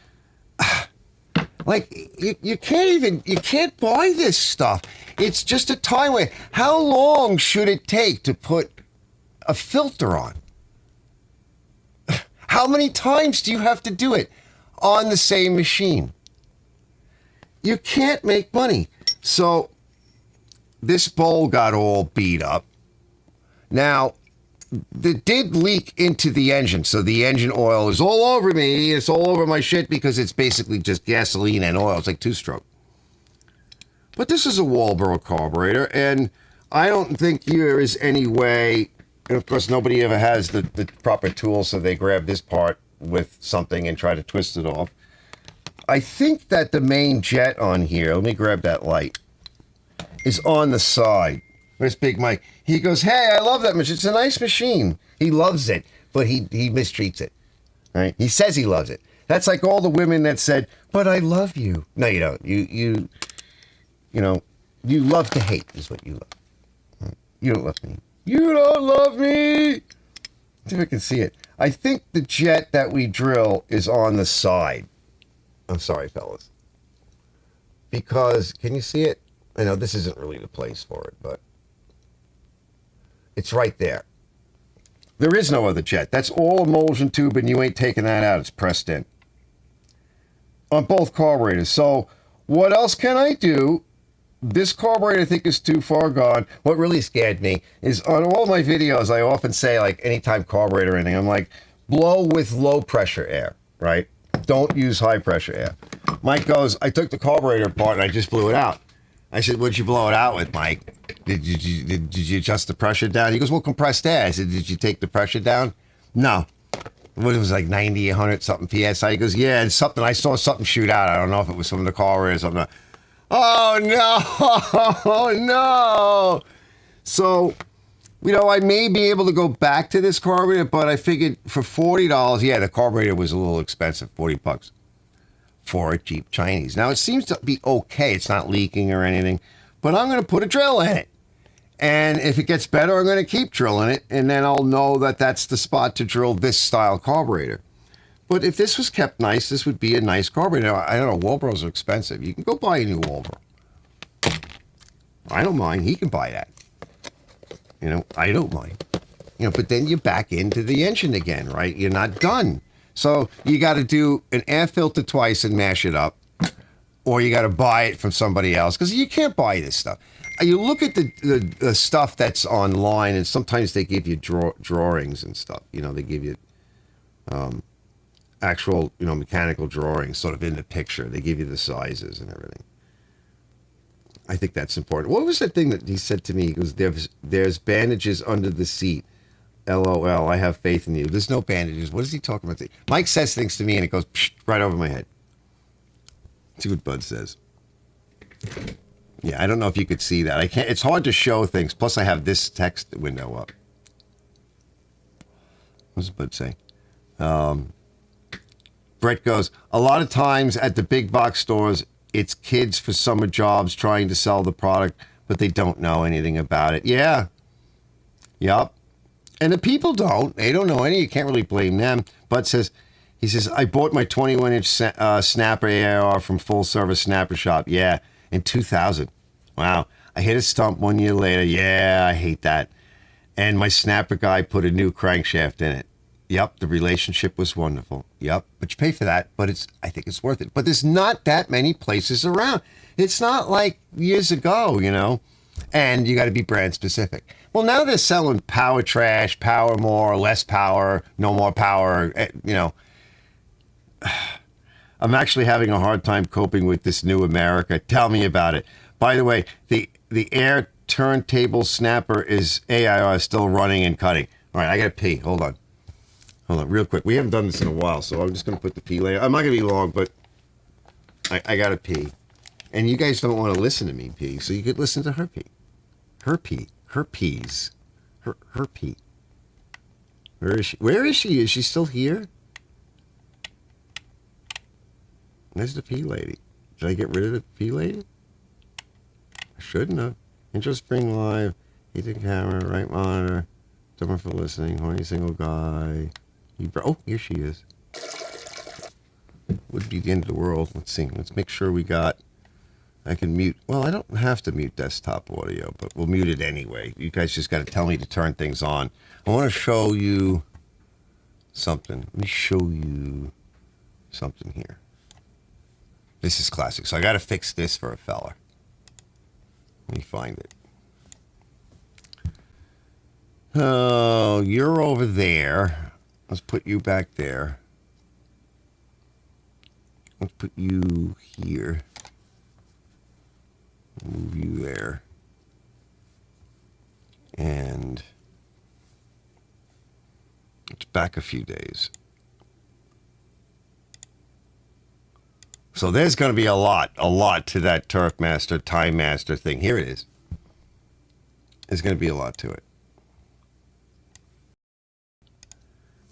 Like, you can't buy this stuff. It's just a time waste. How long should it take to put a filter on? How many times do you have to do it on the same machine? You can't make money. So this bowl got all beat up. Now, it did leak into the engine, so the engine oil is all over me. It's all over my shit because it's basically just gasoline and oil. It's like two-stroke. But this is a Walbro carburetor, and I don't think there is any way, and of course nobody ever has the proper tools, so they grab this part with something and try to twist it off. I think that the main jet on here, let me grab that light, is on the side. Where's Big Mike? He goes, hey, I love that machine. It's a nice machine. He loves it, but he mistreats it. Right? He says he loves it. That's like all the women that said, but I love you. No, you don't. You know, you love to hate is what you love. You don't love me. You don't love me. Let's see if I can see it. I think the jet that we drill is on the side. I'm sorry, fellas. Because, can you see it? I know this isn't really the place for it, but it's right there. There is no other jet. That's all emulsion tube, and you ain't taking that out. It's pressed in. On both carburetors. So, what else can I do? This carburetor, I think, is too far gone. What really scared me is on all my videos, I often say, like, anytime carburetor or anything, I'm like, blow with low pressure air, right? Don't use high pressure air. Mike goes, I took the carburetor apart and I just blew it out. I said, what'd you blow it out with, Mike? Did you adjust the pressure down? He goes, well, compressed air. I said, did you take the pressure down? No. What, it was like 90, 100 something PSI. He goes, yeah, and something, I saw something shoot out. I don't know if it was from the carburetor or something. Oh, no. Oh, no. So, you know, I may be able to go back to this carburetor, but I figured for $40, yeah, the carburetor was a little expensive, $40 for a cheap Chinese. Now, it seems to be okay. It's not leaking or anything, but I'm going to put a drill in it. And if it gets better, I'm going to keep drilling it, and then I'll know that that's the spot to drill this style carburetor. But if this was kept nice, this would be a nice carburetor. Now, I don't know, Walbros are expensive. You can go buy a new Walbro. I don't mind. He can buy that. You know, I don't mind. You know, but then you're back into the engine again, right? You're not done. So you got to do an air filter twice and mash it up, or you got to buy it from somebody else because you can't buy this stuff. You look at the stuff that's online, and sometimes they give you drawings and stuff. You know, they give you actual, you know, mechanical drawings sort of in the picture. They give you the sizes and everything. I think that's important. What was that thing that he said to me? He goes, there's bandages under the seat. LOL, I have faith in you. There's no bandages. What is he talking about? Mike says things to me and it goes right over my head. See what Bud says. Yeah, I don't know if you could see that. I can't. It's hard to show things. Plus, I have this text window up. What does Bud say? Brett goes, a lot of times at the big box stores, it's kids for summer jobs trying to sell the product, but they don't know anything about it. Yeah. Yup. And the people don't. They don't know any. You can't really blame them. Bud says, he says, I bought my 21-inch snapper AR from Full Service Snapper Shop. Yeah, in 2000. Wow. I hit a stump 1 year later. Yeah, I hate that. And my snapper guy put a new crankshaft in it. Yep, the relationship was wonderful. Yep, but you pay for that, but I think it's worth it. But there's not that many places around. It's not like years ago, you know, and you got to be brand specific. Well, now they're selling power trash, power more, less power, no more power, you know. I'm actually having a hard time coping with this new America. Tell me about it. By the way, the air turntable snapper is AIR still running and cutting. All right, I got to pee. Hold on, real quick. We haven't done this in a while, so I'm just going to put the pee later. I'm not going to be long, but I got to pee. And you guys don't want to listen to me pee, so you could listen to her pee. Her pee. Her peas. Her pee. Where is she? Where is she? Is she still here? There's the pee lady. Did I get rid of the pee lady? I shouldn't have. Intro Spring Live. Heated camera. Right monitor. Someone for listening. Horny single guy. Oh, here she is. Would be the end of the world. Let's see. Let's make sure we got... I can mute. Well, I don't have to mute desktop audio, but we'll mute it anyway. You guys just got to tell me to turn things on. I want to show you something. Let me show you something here. This is classic. So I got to fix this for a fella. Let me find it. Oh, you're over there. Let's put you back there. Let's put you here. Move you there. And it's back a few days. So there's going to be a lot to that TurfMaster, TimeMaster thing. Here it is. There's going to be a lot to it.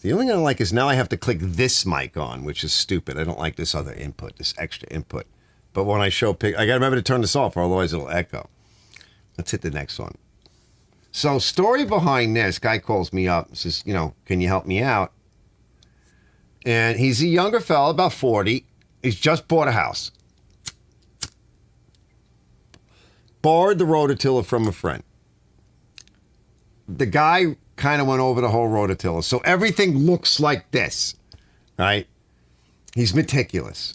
The only thing I don't like is now I have to click this mic on, which is stupid. I don't like this other input, this extra input. But when I show I got to remember to turn this off, or otherwise it'll echo. Let's hit the next one. So, story behind this, guy calls me up and says, you know, can you help me out? And he's a younger fella, about 40. He's just bought a house. Borrowed the rototiller from a friend. The guy kind of went over the whole rototiller. So everything looks like this, right? He's meticulous.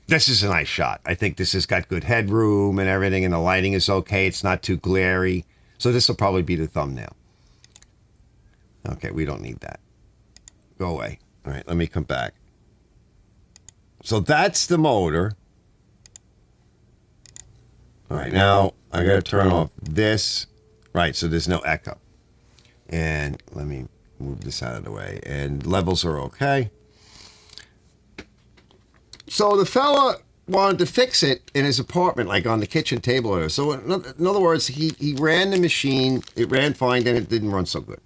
This is a nice shot. I think this has got good headroom and everything, and the lighting is okay. It's not too glary. So this will probably be the thumbnail. Okay, we don't need that. Go away. All right, let me come back. So that's the motor. All right, now I got to turn off this. Right, so there's no echo. And let me move this out of the way. And levels are okay. So the fella wanted to fix it in his apartment, like on the kitchen table. So in other words, he ran the machine. It ran fine, then it didn't run so good.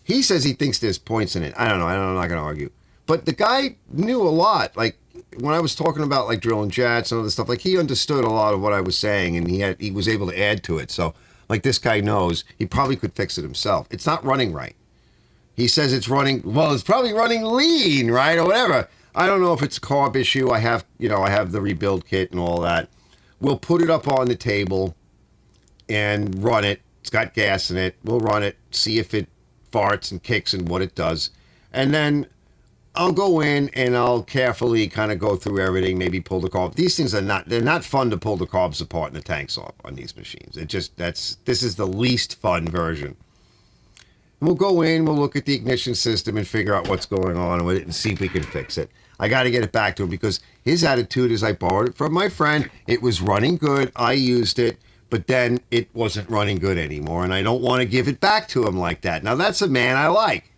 He says he thinks there's points in it. I don't know. I'm not going to argue. But the guy knew a lot. Like when I was talking about like drilling jets and other stuff, like he understood a lot of what I was saying, and he was able to add to it. So like this guy knows, he probably could fix it himself. It's not running right. He says it's running, well, it's probably running lean, right? Or whatever. I don't know if it's a carb issue. I have the rebuild kit and all that. We'll put it up on the table and run it. It's got gas in it. We'll run it, see if it farts and kicks and what it does. And then I'll go in and I'll carefully kind of go through everything, maybe pull the carb. These things they're not fun to pull the carbs apart and the tanks off on these machines. This is the least fun version. We'll go in, we'll look at the ignition system and figure out what's going on with it and see if we can fix it. I got to get it back to him because his attitude is I borrowed it from my friend. It was running good. I used it, but then it wasn't running good anymore. And I don't want to give it back to him like that. Now, that's a man I like.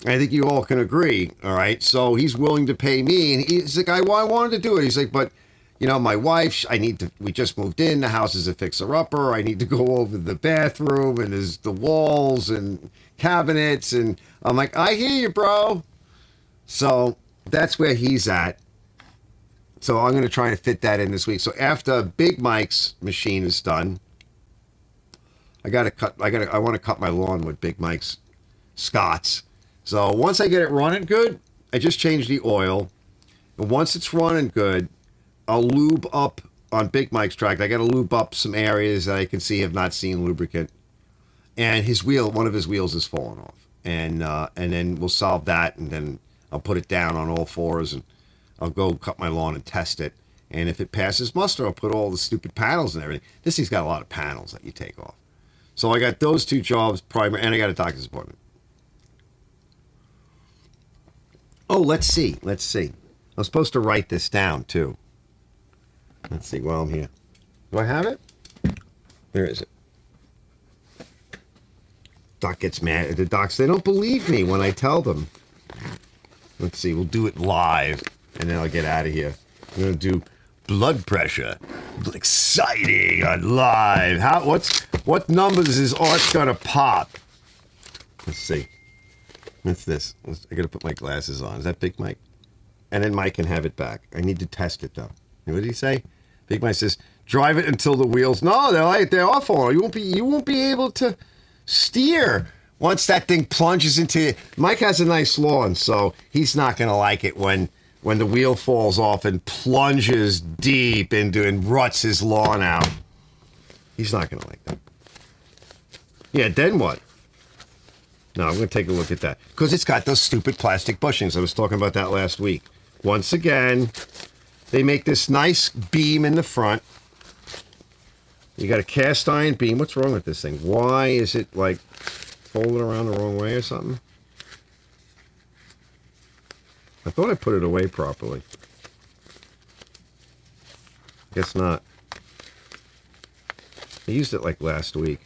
I think you all can agree. All right. So he's willing to pay me. And he's like, I wanted to do it. He's like, but you know, my wife, we just moved in. The house is a fixer-upper. I need to go over the bathroom and there's the walls and cabinets. And I'm like, I hear you, bro. So that's where he's at. So I'm going to try to fit that in this week. So after Big Mike's machine is done, I want to cut my lawn with Big Mike's Scots. So once I get it running good, I just change the oil. And once it's running good, I'll lube up on Big Mike's track. I got to lube up some areas that I can see have not seen lubricant. And one of his wheels is falling off. And then we'll solve that, and then I'll put it down on all fours, and I'll go cut my lawn and test it. And if it passes muster, I'll put all the stupid panels and everything. This thing's got a lot of panels that you take off. So I got those two jobs, primer, and I got a doctor's appointment. Oh, let's see. I'm supposed to write this down, too. Let's see while I'm here. Do I have it? Where is it? Doc gets mad. The docs, they don't believe me when I tell them. Let's see. We'll do it live, and then I'll get out of here. I'm going to do blood pressure. Exciting on live. What numbers is Art going to pop? Let's see. What's this? I got to put my glasses on. Is that Big Mike? And then Mike can have it back. I need to test it, though. What did he say? Big Mike says, drive it until the wheels. No, they're off on. You won't be able to steer once that thing plunges into it. Mike has a nice lawn, so he's not going to like it when the wheel falls off and plunges deep into and ruts his lawn out. He's not going to like that. Yeah, then what? No, I'm going to take a look at that. Because it's got those stupid plastic bushings. I was talking about that last week. Once again, they make this nice beam in the front. You got a cast iron beam. What's wrong with this thing? Why is it like folded around the wrong way or something? I thought I put it away properly. Guess not. I used it like last week.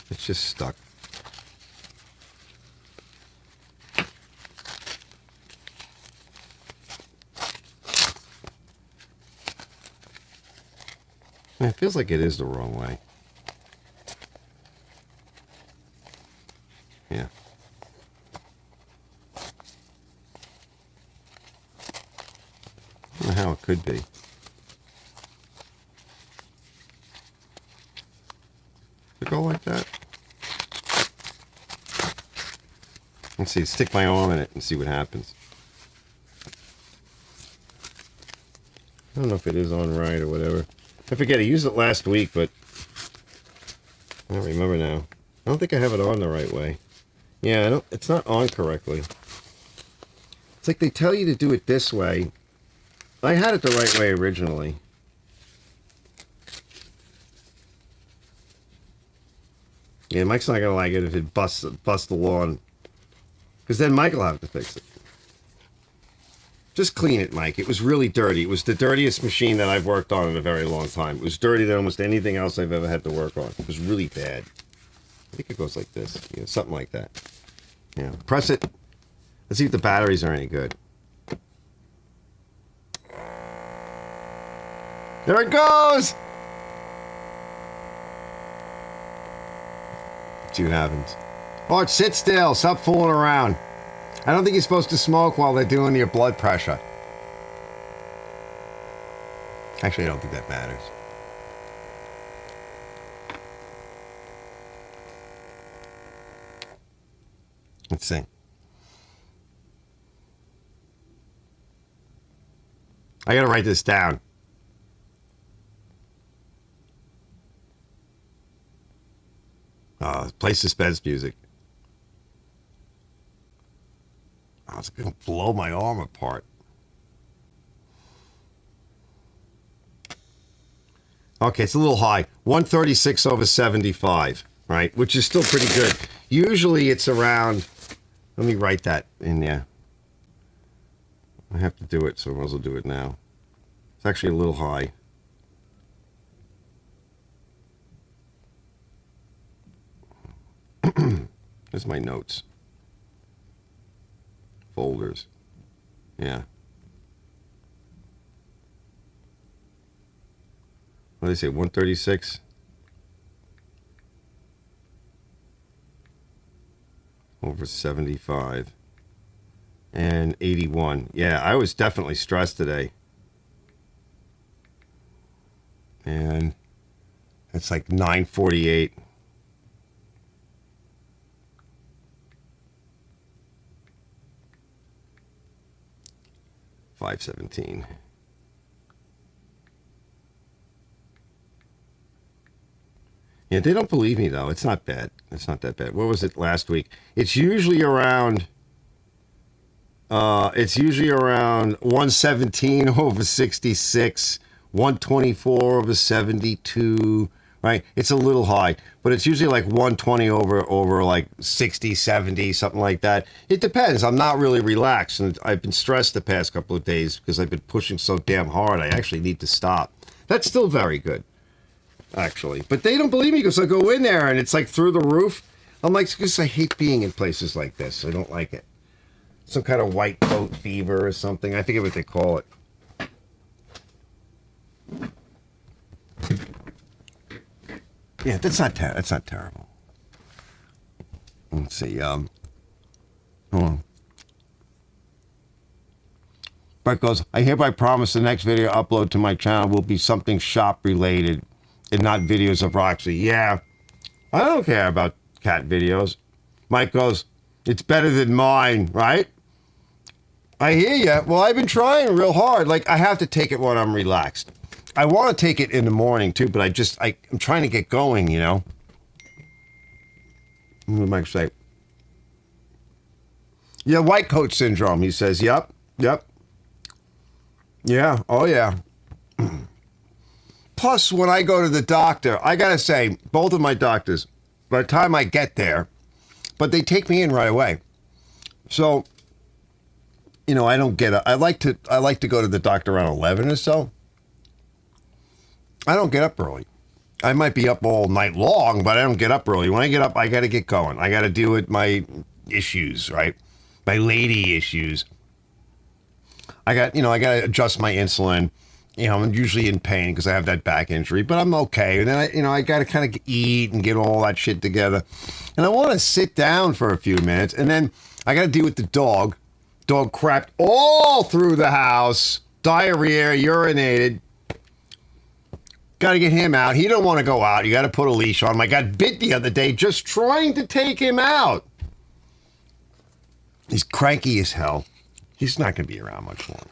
It's just stuck. It feels like it is the wrong way. Yeah. I don't know how it could be. Does it go like that? Let's see, stick my arm in it and see what happens. I don't know if it is on right or whatever. I forget, I used it last week, but I don't remember now. I don't think I have it on the right way. Yeah, it's not on correctly. It's like they tell you to do it this way. I had it the right way originally. Yeah, Mike's not gonna like it if it busts the lawn. Because then Mike will have to fix it. Just clean it, Mike. It was really dirty. It was the dirtiest machine that I've worked on in a very long time. It was dirtier than almost anything else I've ever had to work on. It was really bad. I think it goes like this. Yeah, something like that. Yeah. Press it. Let's see if the batteries are any good. There it goes! See what happens. Oh, sit still. Stop fooling around. I don't think you're supposed to smoke while they're doing your blood pressure. Actually, I don't think that matters. Let's see. I gotta write this down. Play suspense music. Oh, it's gonna blow my arm apart. Okay, it's a little high. 136/75, right? Which is still pretty good. Usually it's around, let me write that in there. I have to do it, so I might as well do it now. It's actually a little high. There's my notes. Folders. Yeah. What did they say? 136? Over 75. And 81. Yeah, I was definitely stressed today. And it's like 9:48. $5.17. Yeah, they don't believe me though. It's not bad. It's not that bad. What was it last week? It's usually around 117/66, 124/72, right? It's a little high, but it's usually like 120 over like 60, 70, something like that. It depends. I'm not really relaxed, and I've been stressed the past couple of days because I've been pushing so damn hard. I actually need to stop. That's still very good, actually. But they don't believe me because I go in there and it's like through the roof. I'm like, because I hate being in places like this. I don't like it. Some kind of white coat fever or something. I forget what they call it. Yeah, that's not terrible. Let's see. Hold on. Brett goes, I hereby promise the next video upload to my channel will be something shop related and not videos of Roxy. Yeah, I don't care about cat videos. Mike goes, it's better than mine, right? I hear you. Well, I've been trying real hard. Like, I have to take it when I'm relaxed. I want to take it in the morning, too, but I'm trying to get going, you know? What did Mike say? Yeah, white coat syndrome, he says. Yep. Yeah, oh yeah. Plus, when I go to the doctor, I gotta say, both of my doctors, by the time I get there, but they take me in right away. So, you know, I don't get I like to go to the doctor around 11 or so. I don't get up early. I might be up all night long, but I don't get up early. When I get up, I got to get going. I got to deal with my issues, right? My lady issues. I got to adjust my insulin. I'm usually in pain because I have that back injury, but I'm okay. And then I got to kind of eat and get all that shit together. And I want to sit down for a few minutes, and then I got to deal with the dog. Dog crapped all through the house, diarrhea, urinated. Got to get him out. He don't want to go out. You got to put a leash on him. I got bit the other day just trying to take him out. He's cranky as hell. He's not going to be around much longer.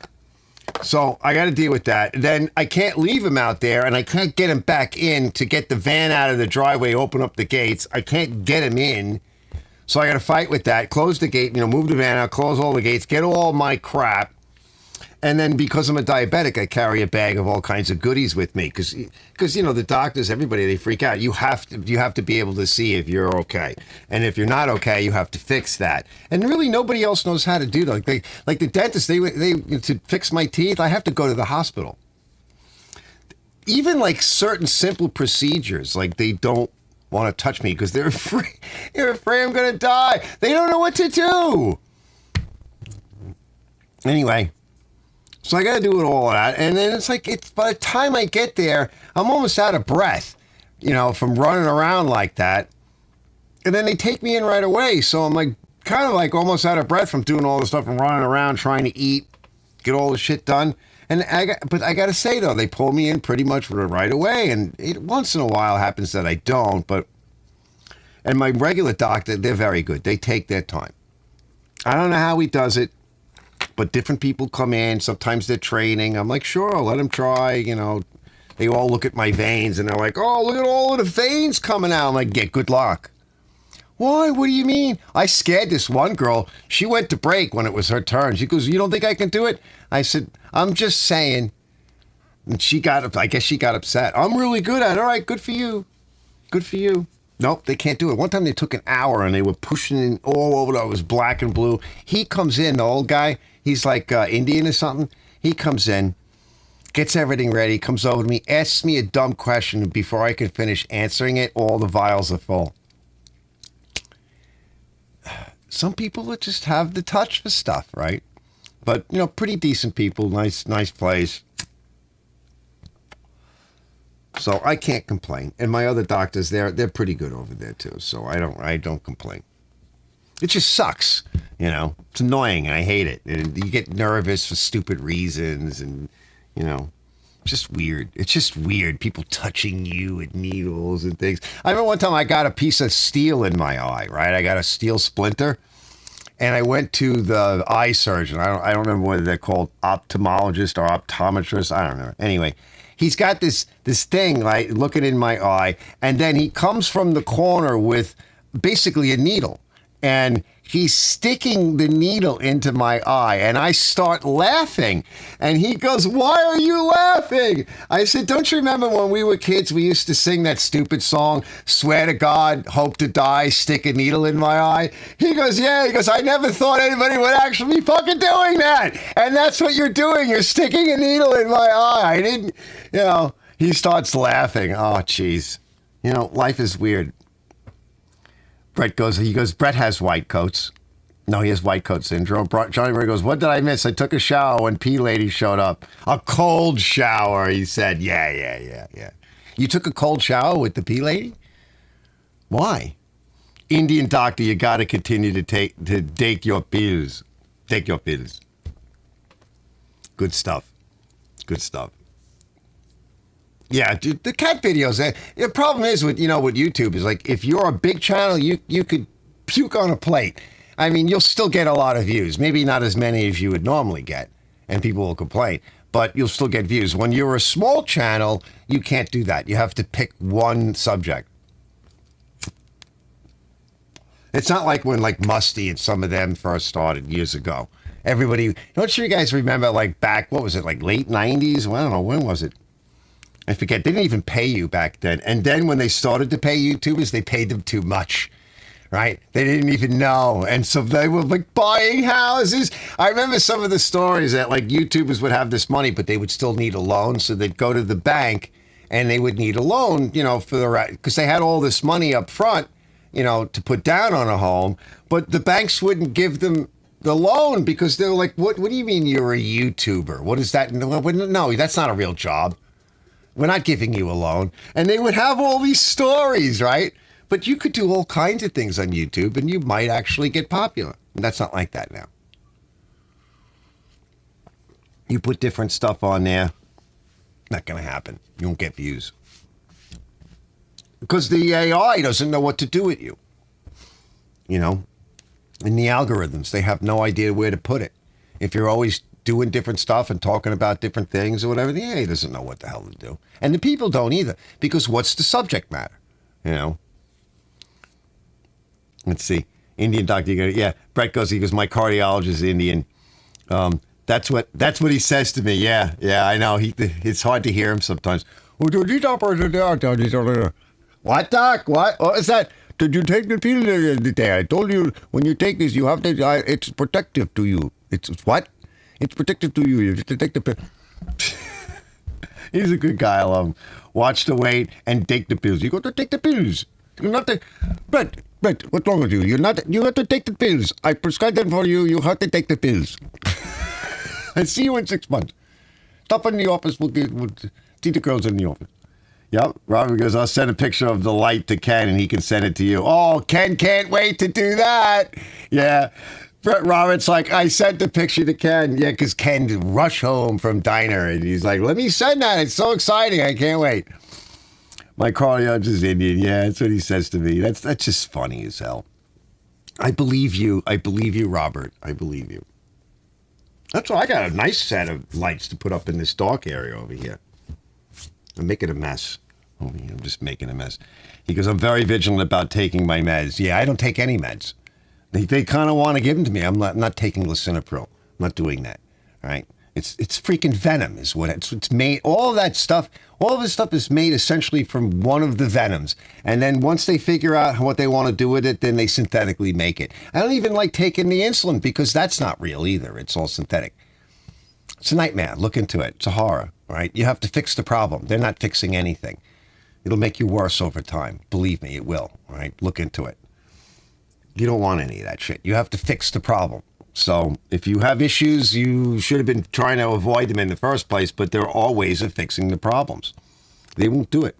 So I got to deal with that. Then I can't leave him out there, and I can't get him back in to get the van out of the driveway, open up the gates. I can't get him in. So I got to fight with that, close the gate, move the van out, close all the gates, get all my crap. And then because I'm a diabetic, I carry a bag of all kinds of goodies with me because the doctors, everybody, they freak out. You have to be able to see if you're okay. And if you're not okay, you have to fix that. And really nobody else knows how to do that. Like the dentist, they to fix my teeth, I have to go to the hospital. Even like certain simple procedures, like they don't want to touch me because they're afraid I'm going to die. They don't know what to do. Anyway. So I got to do it all that. And then it's by the time I get there, I'm almost out of breath, from running around like that. And then they take me in right away. So I'm kind of almost out of breath from doing all the stuff and running around trying to eat, get all the shit done. But I got to say though, they pull me in pretty much right away. And it once in a while happens that I don't, and my regular doctor, they're very good. They take their time. I don't know how he does it. But different people come in. Sometimes they're training. I'm like, sure, I'll let them try. They all look at my veins and they're like, oh, look at all of the veins coming out. I'm like, yeah, good luck. Why? What do you mean? I scared this one girl. She went to break when it was her turn. She goes, you don't think I can do it? I said, I'm just saying. And I guess she got upset. I'm really good at it. All right, good for you. Good for you. Nope, they can't do it. One time they took an hour and they were pushing in all over. It was black and blue. He comes in, the old guy. He's like Indian or something. He comes in, gets everything ready, comes over to me, asks me a dumb question. And before I can finish answering it, all the vials are full. Some people just have the touch for stuff, right? But, pretty decent people, nice place. So I can't complain. And my other doctors, they're pretty good over there too. So I don't complain. It just sucks, It's annoying and I hate it. And you get nervous for stupid reasons and, just weird. It's just weird. People touching you with needles and things. I remember one time I got a piece of steel in my eye, right? I got a steel splinter. And I went to the eye surgeon. I don't remember whether they're called ophthalmologist or optometrist. I don't know. Anyway, he's got this thing like looking in my eye. And then he comes from the corner with basically a needle. And he's sticking the needle into my eye, and I start laughing. And he goes, why are you laughing? I said, don't you remember when we were kids, we used to sing that stupid song, swear to God, hope to die, stick a needle in my eye? He goes, yeah. He goes, I never thought anybody would actually be fucking doing that. And that's what you're doing. You're sticking a needle in my eye. I didn't, he starts laughing. Oh, jeez. Life is weird. Brett goes, Brett has white coats. No, he has white coat syndrome. Johnny Ray goes, what did I miss? I took a shower when P Lady showed up. A cold shower, he said. Yeah. You took a cold shower with the P Lady? Why? Indian doctor, you got to continue to take your pills. Take your pills. Good stuff. Yeah, dude, the cat videos. The problem is with YouTube is like if you're a big channel, you could puke on a plate. I mean, you'll still get a lot of views. Maybe not as many as you would normally get, and people will complain. But you'll still get views. When you're a small channel, you can't do that. You have to pick one subject. It's not like when Musty and some of them first started years ago. Everybody, don't you guys remember back, what was it, late 90s? Well, I don't know, when was it? I forget. They didn't even pay you back then. And then when they started to pay YouTubers, they paid them too much, right? They didn't even know. And so they were buying houses. I remember some of the stories that YouTubers would have this money, but they would still need a loan. So they'd go to the bank and they would need a loan, for the right, because they had all this money up front, to put down on a home. But the banks wouldn't give them loan because they're like, what do you mean you're a YouTuber? What is that? No, that's not a real job. We're not giving you a loan. And they would have all these stories, right? But you could do all kinds of things on YouTube and you might actually get popular. And that's not like that now. You put different stuff on there, not going to happen. You won't get views. Because the AI doesn't know what to do with you. You know? And the algorithms, they have no idea where to put it. If you're always doing different stuff and talking about different things or whatever, the AI doesn't know what the hell to do. And the people don't either. Because what's the subject matter? You know? Let's see. Indian doctor, yeah. Brett goes, he goes, my cardiologist is Indian. That's what he says to me. Yeah, I know. It's hard to hear him sometimes. What, doc? What is that? Did you take the pill today? I told you when you take this, you have to. It's protective to you. It's what? It's protective to you. You have to take the pill. He's a good guy. I love him. Watch the weight and take the pills. You got to take the pills. You're not the Brett, what's wrong with you? You have to take the pills. I prescribed them for you. You have to take the pills. I see you in 6 months. Stop in the office. We'll see the girls in the office. Yep. Robert goes, I'll send a picture of the light to Ken and he can send it to you. Oh, Ken can't wait to do that. Yeah. Robert's like, I sent the picture to Ken. Yeah, because Ken rushed home from diner and he's like, let me send that. It's so exciting. I can't wait. My cardiologist is Indian. Yeah, that's what he says to me. That's just funny as hell. I believe you. I believe you, Robert. I believe you. That's why I got a nice set of lights to put up in this dark area over here. I'm making a mess. I'm just making a mess. He goes, I'm very vigilant about taking my meds. Yeah, I don't take any meds. They kind of want to give them to me. I'm not taking lisinopril. I'm not doing that. All right? It's freaking venom is what it's made. All of that stuff, all of this stuff is made essentially from one of the venoms. And then once they figure out what they want to do with it, then they synthetically make it. I don't even like taking the insulin because that's not real either. It's all synthetic. It's a nightmare. Look into it. It's a horror, right? You have to fix the problem. They're not fixing anything. It'll make you worse over time. Believe me, it will, all right? Look into it. You don't want any of that shit. You have to fix the problem. So if you have issues, you should have been trying to avoid them in the first place, but there are ways of fixing the problems. They won't do it.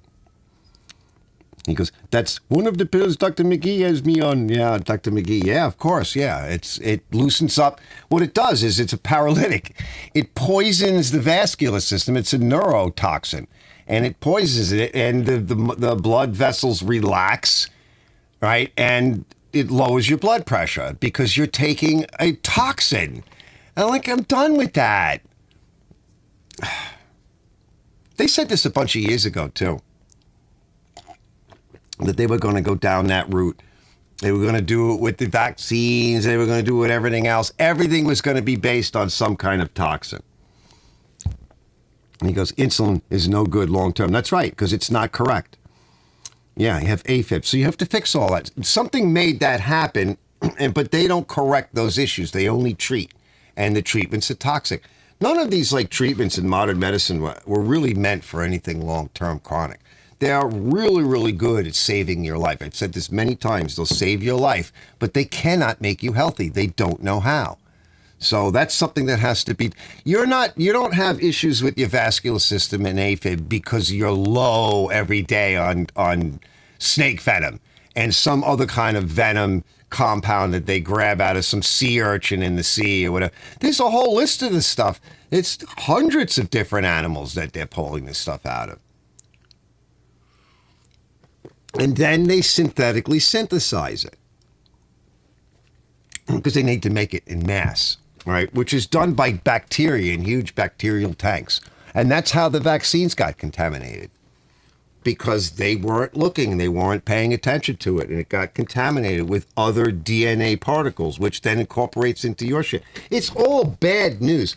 He goes, that's one of the pills Dr. McGee has me on. Yeah, Dr. McGee. Yeah, of course. Yeah, it loosens up. What it does is it's a paralytic. It poisons the vascular system. It's a neurotoxin, and it poisons it, and the blood vessels relax, right? And it lowers your blood pressure because you're taking a toxin. I'm done with that. They said this a bunch of years ago, too, that they were going to go down that route. They were going to do it with the vaccines. They were going to do it with everything else. Everything was going to be based on some kind of toxin. And he goes, insulin is no good long term. That's right, because it's not correct. Yeah, you have AFib. So you have to fix all that. Something made that happen, but they don't correct those issues. They only treat. And the treatments are toxic. None of these treatments in modern medicine were really meant for anything long-term chronic. They are really, really good at saving your life. I've said this many times. They'll save your life, but they cannot make you healthy. They don't know how. So that's something that has to be. You don't have issues with your vascular system and AFib because you're low every day on snake venom and some other kind of venom compound that they grab out of some sea urchin in the sea or whatever. There's a whole list of this stuff. It's hundreds of different animals that they're pulling this stuff out of. And then they synthetically synthesize it because they need to make it in mass. Right, which is done by bacteria in huge bacterial tanks. And that's how the vaccines got contaminated. Because they weren't looking, they weren't paying attention to it, and it got contaminated with other DNA particles, which then incorporates into your shit. It's all bad news.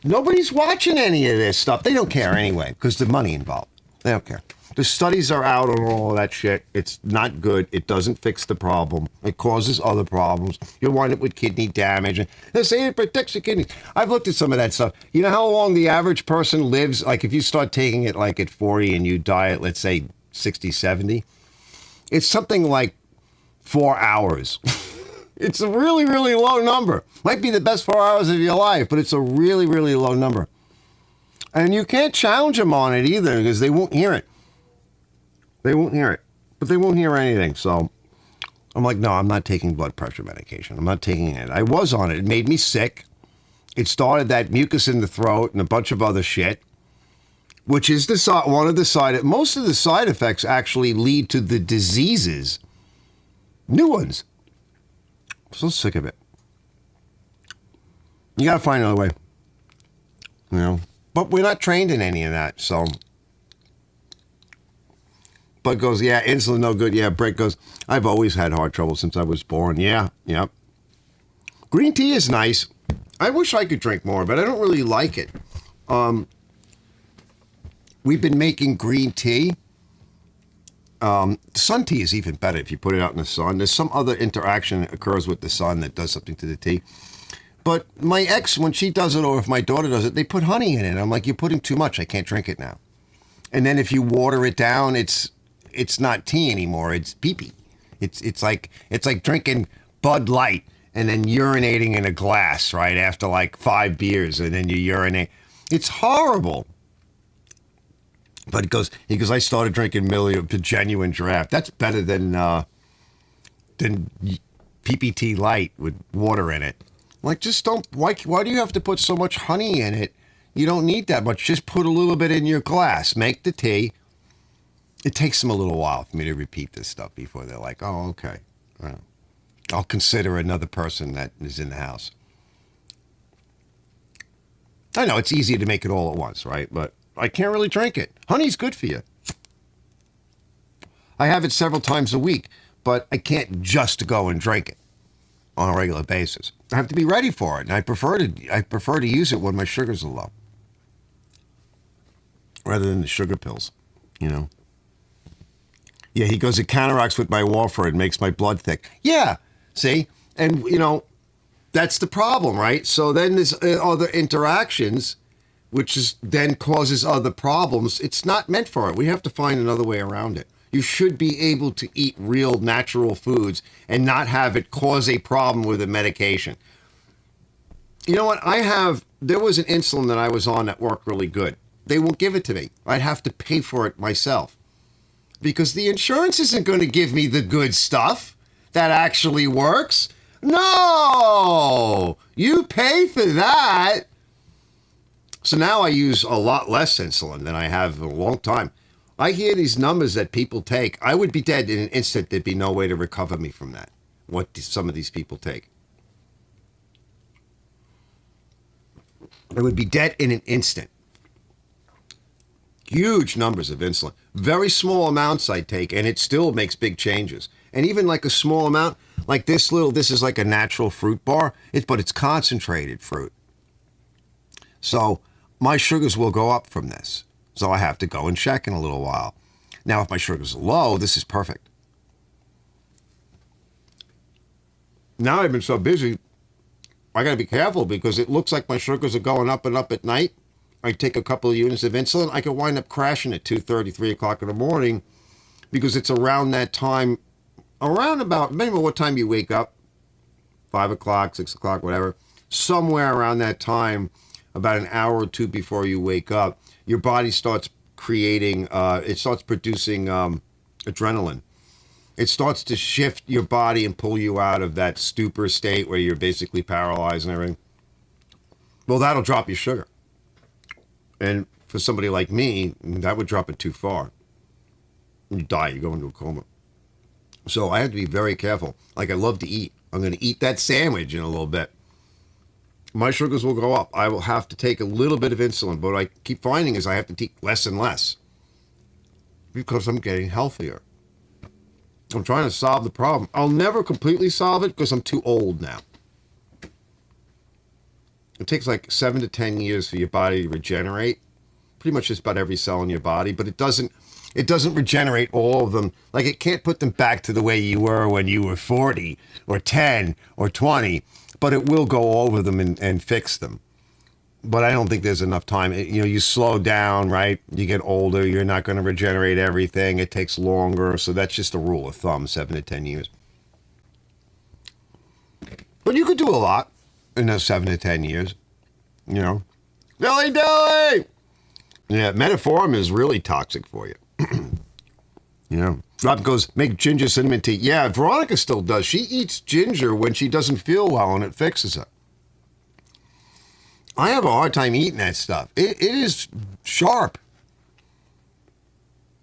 Nobody's watching any of this stuff. They don't care anyway, because the money involved. They don't care. The studies are out on all of that shit. It's not good. It doesn't fix the problem. It causes other problems. You'll wind up with kidney damage. They say it protects your kidneys. I've looked at some of that stuff. You know how long the average person lives? Like if you start taking it at 40 and you die at, let's say, 60, 70, it's something like 4 hours. It's a really, really low number. Might be the best 4 hours of your life, but it's a really, really low number. And you can't challenge them on it either because they won't hear it. They won't hear it. But they won't hear anything. So I'm like, no, I'm not taking blood pressure medication. I'm not taking it. I was on it. It made me sick. It started that mucus in the throat and a bunch of other shit, which is one of the most of the side effects actually lead to the diseases. New ones. I'm so sick of it. You got to find another way. You know, but we're not trained in any of that, so. Bud goes, yeah, insulin no good. Yeah, Brett goes, I've always had heart trouble since I was born. Yeah, yep. Green tea is nice. I wish I could drink more, but I don't really like it. We've been making green tea. Sun tea is even better if you put it out in the sun. There's some other interaction that occurs with the sun that does something to the tea. But my ex, when she does it, or if my daughter does it, they put honey in it. I'm like, you're putting too much. I can't drink it now. And then if you water it down, it's not tea anymore. It's pee-pee. It's like drinking Bud Light and then urinating in a glass, right? After like 5 beers, and then you urinate. It's horrible. But he goes, I started drinking the genuine draft. That's better than PPT Light with water in it. Like, just don't, why do you have to put so much honey in it? You don't need that much. Just put a little bit in your glass. Make the tea. It takes them a little while for me to repeat this stuff before they're like, oh, okay. I'll consider another person that is in the house. I know it's easy to make it all at once, right? But I can't really drink it. Honey's good for you. I have it several times a week, but I can't just go and drink it on a regular basis. I have to be ready for it, and I prefer to use it when my sugars are low, rather than the sugar pills, you know. Yeah, he goes, it counteracts with my warfarin, makes my blood thick. Yeah, see? And, you know, that's the problem, right? So then there's other interactions, which then causes other problems. It's not meant for it. We have to find another way around it. You should be able to eat real natural foods and not have it cause a problem with a medication. You know what? There was an insulin that I was on that worked really good. They won't give it to me. I'd have to pay for it myself because the insurance isn't going to give me the good stuff that actually works. No, you pay for that. So now I use a lot less insulin than I have in a long time. I hear these numbers that people take. I would be dead in an instant. There'd be no way to recover me from that, what some of these people take. I would be dead in an instant. Huge numbers of insulin. Very small amounts I take, and it still makes big changes. And even like a small amount, like this is like a natural fruit bar, but it's concentrated fruit. So my sugars will go up from this. So I have to go and check in a little while. Now, if my sugars are low, this is perfect. Now I've been so busy, I got to be careful because it looks like my sugars are going up and up at night. I take a couple of units of insulin, I could wind up crashing at 2:30, 3 o'clock in the morning because it's around that time, maybe what time you wake up, 5 o'clock, 6 o'clock, whatever, somewhere around that time, about an hour or two before you wake up, your body starts producing adrenaline. It starts to shift your body and pull you out of that stupor state where you're basically paralyzed and everything. Well, that'll drop your sugar. And for somebody like me, that would drop it too far. You die, you go into a coma. So I have to be very careful. Like, I love to eat. I'm going to eat that sandwich in a little bit. My sugars will go up. I will have to take a little bit of insulin, but what I keep finding is I have to take less and less because I'm getting healthier. I'm trying to solve the problem. I'll never completely solve it because I'm too old now. It takes like 7 to 10 years for your body to regenerate. Pretty much just about every cell in your body, but it doesn't regenerate all of them. Like, it can't put them back to the way you were when you were 40 or 10 or 20. But it will go over them and fix them. But I don't think there's enough time. You slow down, right? You get older. You're not going to regenerate everything. It takes longer. So that's just a rule of thumb, 7 to 10 years. But you could do a lot in those 7 to 10 years. You know, dilly dilly. Yeah, metformin is really toxic for you. You know, Rob goes, make ginger cinnamon tea. Yeah, Veronica still does. She eats ginger when she doesn't feel well, and it fixes her. I have a hard time eating that stuff. It is sharp.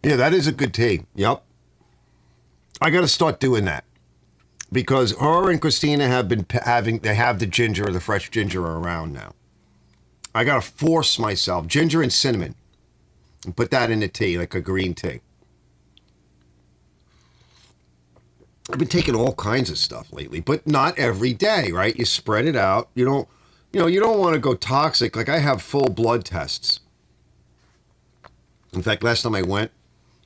Yeah, that is a good tea. Yep. I got to start doing that because her and Christina have been they have the ginger, the fresh ginger around now. I got to force myself, ginger and cinnamon, and put that in a tea, like a green tea. I've been taking all kinds of stuff lately, but not every day, right? You spread it out. You don't want to go toxic. Like I have full blood tests. In fact, last time I went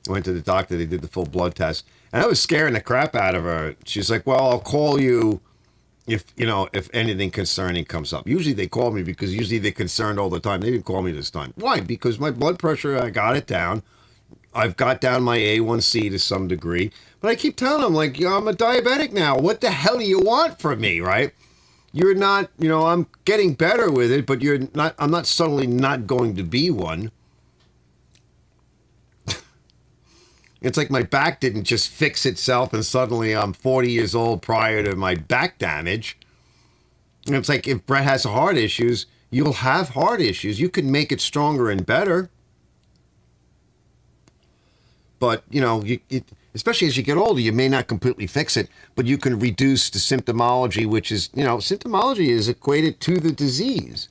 to the doctor, they did the full blood test, and I was scaring the crap out of her. She's like, well, I'll call you if anything concerning comes up. Usually they call me because usually they're concerned all the time. They didn't call me this time. Why? Because my blood pressure, I got it down. I've got down my A1C to some degree, but I keep telling them, like, I'm a diabetic now. What the hell do you want from me, right? You're not, I'm getting better with it, but I'm not suddenly not going to be one. It's like my back didn't just fix itself and suddenly I'm 40 years old prior to my back damage. And it's like if Brett has heart issues, you'll have heart issues. You can make it stronger and better. But, especially as you get older, you may not completely fix it, but you can reduce the symptomology, which is, symptomology is equated to the disease.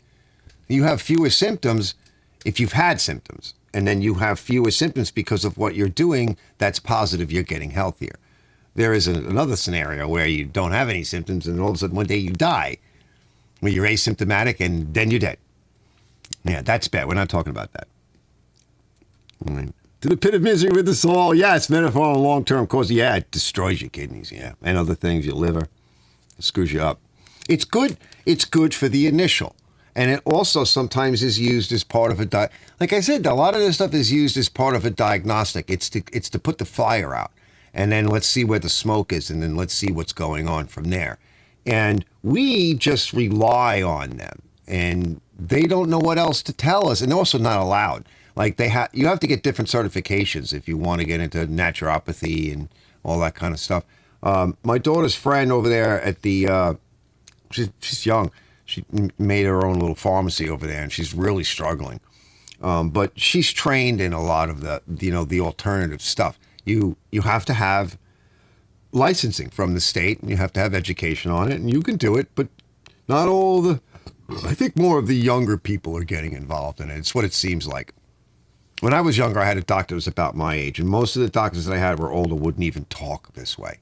You have fewer symptoms if you've had symptoms, and then you have fewer symptoms because of what you're doing. That's positive. You're getting healthier. There is another scenario where you don't have any symptoms, and all of a sudden one day you die, where you're asymptomatic, and then you're dead. Yeah, that's bad. We're not talking about that. All right. To the pit of misery with us all. Yes, metformin long-term cause. Yeah, it destroys your kidneys, yeah. And other things, your liver. It screws you up. It's good. It's good for the initial. And it also sometimes is used as part of a like I said, a lot of this stuff is used as part of a diagnostic. It's to put the fire out. And then let's see where the smoke is, and then let's see what's going on from there. And we just rely on them. And they don't know what else to tell us. And they're also not allowed. Like you have to get different certifications if you want to get into naturopathy and all that kind of stuff. My daughter's friend over there at the, she's young. She made her own little pharmacy over there, and she's really struggling. But she's trained in a lot of the alternative stuff. You have to have licensing from the state, and you have to have education on it, and you can do it. But not all I think more of the younger people are getting involved in it. It's what it seems like. When I was younger, I had a doctor that was about my age, and most of the doctors that I had were older, wouldn't even talk this way.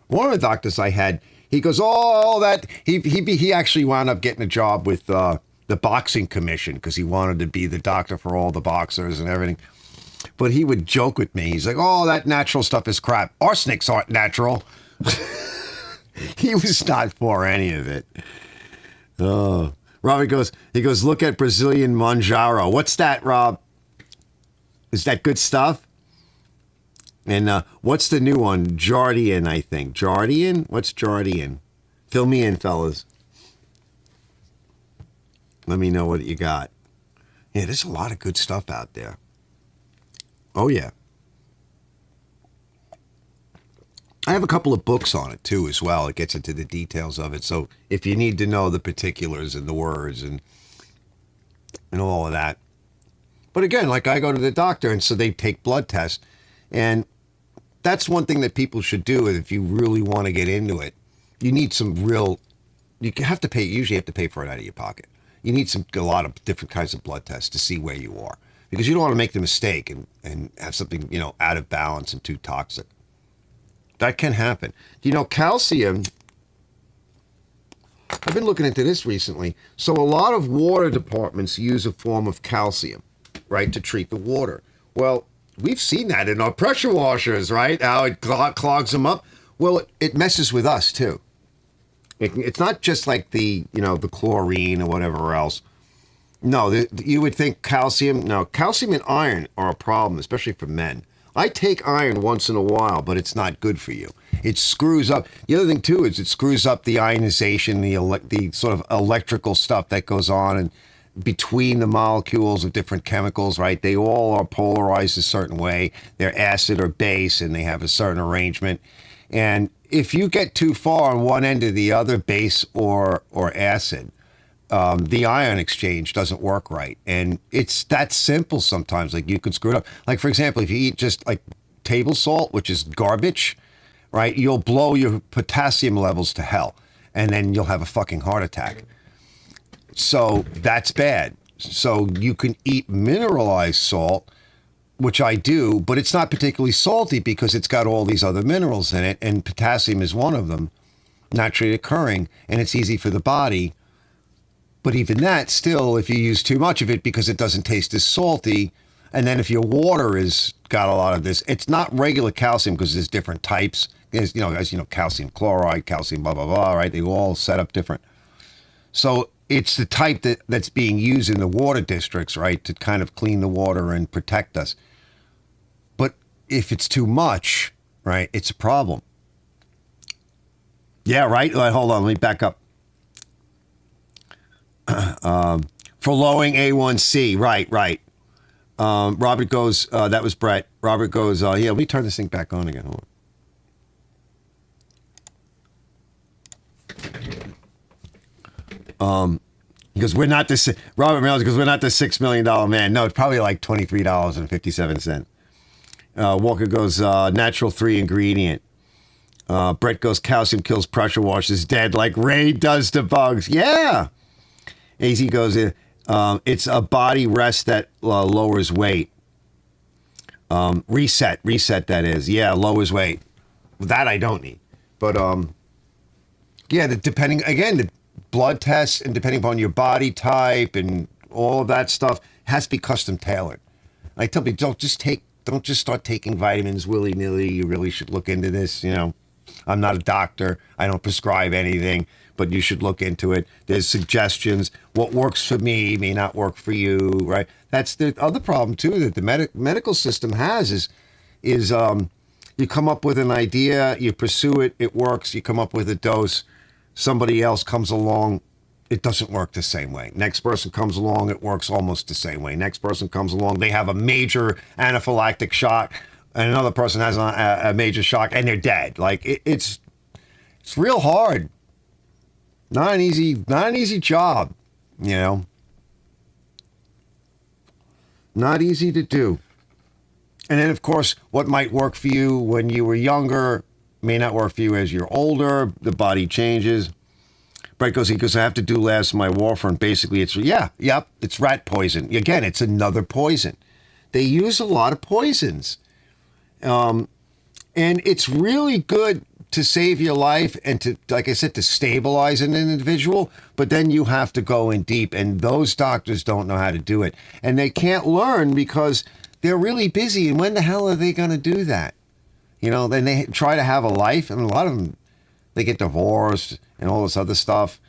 One of the doctors I had, he goes, he actually wound up getting a job with the boxing commission because he wanted to be the doctor for all the boxers and everything. But he would joke with me. He's like, that natural stuff is crap. Arsenics aren't natural. He was not for any of it. Robbie goes, look at Brazilian Manjaro. What's that, Rob? Is that good stuff? And what's the new one? Jardian, I think. Jardian? What's Jardian? Fill me in, fellas. Let me know what you got. Yeah, there's a lot of good stuff out there. Oh, yeah. I have a couple of books on it, too, as well. It gets into the details of it. So if you need to know the particulars and the words and all of that. But again, like I go to the doctor, and so they take blood tests. And that's one thing that people should do if you really want to get into it. You need you have to pay, usually have to pay for it out of your pocket. You need a lot of different kinds of blood tests to see where you are. Because you don't want to make the mistake and have something, out of balance and too toxic. That can happen. Calcium, I've been looking into this recently. So a lot of water departments use a form of calcium, right, to treat the water. Well, we've seen that in our pressure washers, right? How it clogs them up. Well, it messes with us too. It's not just like the chlorine or whatever else. No, you would think calcium. No, calcium and iron are a problem, especially for men. I take iron once in a while, but it's not good for you. It screws up. The other thing too is it screws up the ionization, the sort of electrical stuff that goes on and between the molecules of different chemicals, right? They all are polarized a certain way. They're acid or base, and they have a certain arrangement. And if you get too far on one end or the other, base or acid, the ion exchange doesn't work right. And it's that simple sometimes. Like you can screw it up. Like, for example, if you eat just like table salt, which is garbage, right? You'll blow your potassium levels to hell. And then you'll have a fucking heart attack. So that's bad. So you can eat mineralized salt, which I do, but it's not particularly salty because it's got all these other minerals in it, and potassium is one of them, naturally occurring, and it's easy for the body. But even that, still, if you use too much of it because it doesn't taste as salty, and then if your water has got a lot of this, it's not regular calcium because there's different types. There's, as you know, calcium chloride, calcium blah, blah, blah, right? They all set up different. So it's the type that's being used in the water districts, right, to kind of clean the water and protect us. But if it's too much, right, it's a problem. Yeah, right? Hold on, let me back up. For lowering A1C, right. Robert goes, that was Brett. Robert goes, yeah, let me turn this thing back on again. Hold on. Because we're not this. Robert Mills because we're not the $6 million man. No, it's probably like $23.57. Walker goes natural 3 ingredient. Brett goes calcium kills pressure washes dead like Ray does to bugs. Yeah. AZ goes it's a body rest that lowers weight. Reset that is. Yeah, lowers weight. That I don't need. But yeah, depending again the blood tests and depending upon your body type and all of that stuff has to be custom tailored. I tell people don't just start taking vitamins willy-nilly. You really should look into this. I'm not a doctor. I don't prescribe anything, but you should look into it. There's suggestions. What works for me may not work for you, right? That's the other problem too that the medical system has is you come up with an idea, you pursue it, it works, you come up with a dose. Somebody else comes along, it doesn't work the same way. Next person comes along, it works almost the same way. Next person comes along, they have a major anaphylactic shock, and another person has a major shock, and they're dead. Like it's real hard. Not an easy job, Not easy to do. And then, of course, what might work for you when you were younger may not work for you as you're older. The body changes. Brett goes, I have to do last my warfarin. Basically, it's rat poison. Again, it's another poison. They use a lot of poisons. And it's really good to save your life and to, like I said, to stabilize an individual. But then you have to go in deep. And those doctors don't know how to do it. And they can't learn because they're really busy. And when the hell are they going to do that? Then they try to have a life, and a lot of them, they get divorced and all this other stuff.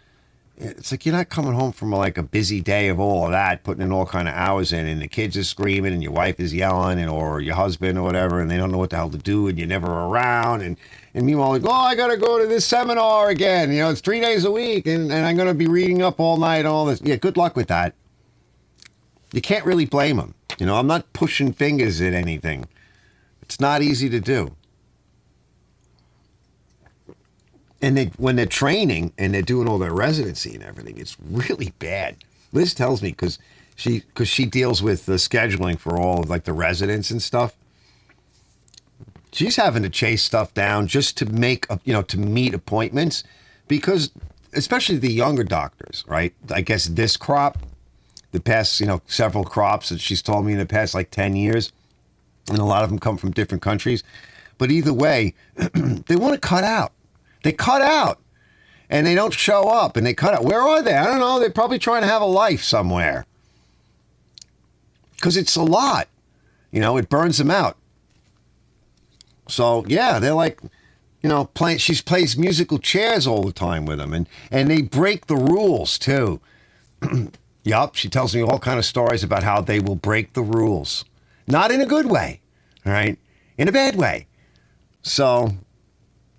It's like you're not coming home from like a busy day of all of that, putting in all kind of hours in, and the kids are screaming, and your wife is yelling, or your husband or whatever, and they don't know what the hell to do, and you're never around. And meanwhile, like, I got to go to this seminar again. It's 3 days a week, and I'm going to be reading up all night, all this. Yeah, good luck with that. You can't really blame them. I'm not pushing fingers at anything. It's not easy to do. And when they're training and they're doing all their residency and everything, it's really bad. Liz tells me because she deals with the scheduling for all of like the residents and stuff. She's having to chase stuff down just to to meet appointments because especially the younger doctors, right? I guess this crop, the past, several crops that she's told me in the past like 10 years, and a lot of them come from different countries. But either way, they want to cut out. They cut out and they don't show up and they cut out. Where are they? I don't know. They're probably trying to have a life somewhere because it's a lot. It burns them out. So, yeah, they're like, she plays musical chairs all the time with them and they break the rules too. Yup, she tells me all kind of stories about how they will break the rules. Not in a good way, all right? in a bad way. So,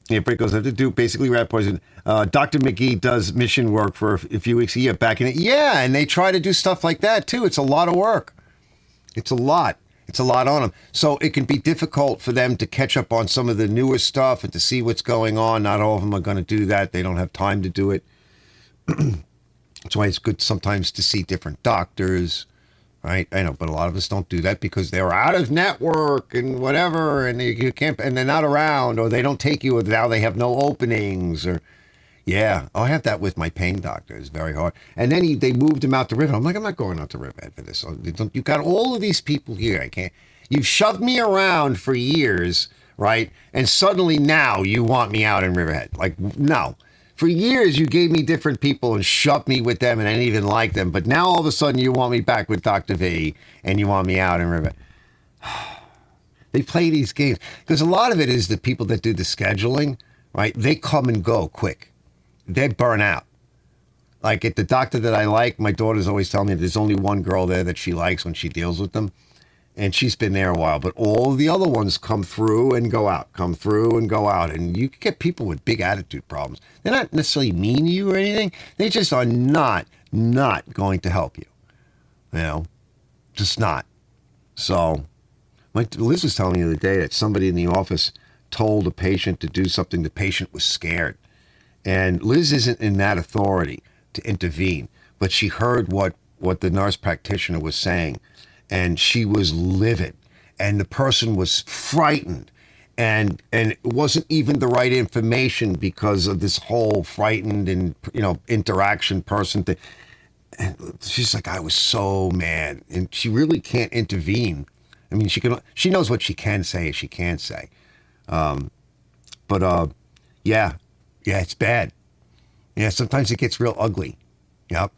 yeah, Britt goes, I have to do basically rat poison. Dr. McGee does mission work for a few weeks a year back in it. Yeah, and they try to do stuff like that too. It's a lot of work. It's a lot. It's a lot on them. So it can be difficult for them to catch up on some of the newer stuff and to see what's going on. Not all of them are going to do that. They don't have time to do it. That's why it's good sometimes to see different doctors, right? I know, but a lot of us don't do that because they're out of network and whatever, and you can't, and they're not around, or they don't take you, or now they have no openings, or yeah. Oh, I have that with my pain doctor. It's very hard. And then they moved him out to Riverhead. I'm like, I'm not going out to Riverhead for this. You got all of these people here. I can't. You've shoved me around for years, right? And suddenly now you want me out in Riverhead. Like, no. For years, you gave me different people and shoved me with them, and I didn't even like them. But now all of a sudden, you want me back with Dr. V, and you want me out in Riverhead. They play these games. Because a lot of it is the people that do the scheduling, right? They come and go quick. They burn out. Like at the doctor that I like, my daughter's always telling me there's only one girl there that she likes when she deals with them. And she's been there a while. But all the other ones come through and go out, come through and go out. And you get people with big attitude problems. They're not necessarily mean to you or anything. They just are not going to help you. You know, just not. So Liz was telling me the other day that somebody in the office told a patient to do something. The patient was scared. And Liz isn't in that authority to intervene, but she heard what the nurse practitioner was saying, and she was livid, and the person was frightened, and it wasn't even the right information because of this whole frightened and interaction person thing. And she's like, I was so mad, and she really can't intervene. I mean, she knows what she can say, she can't say, yeah. Yeah, it's bad. Yeah, sometimes it gets real ugly. Yep.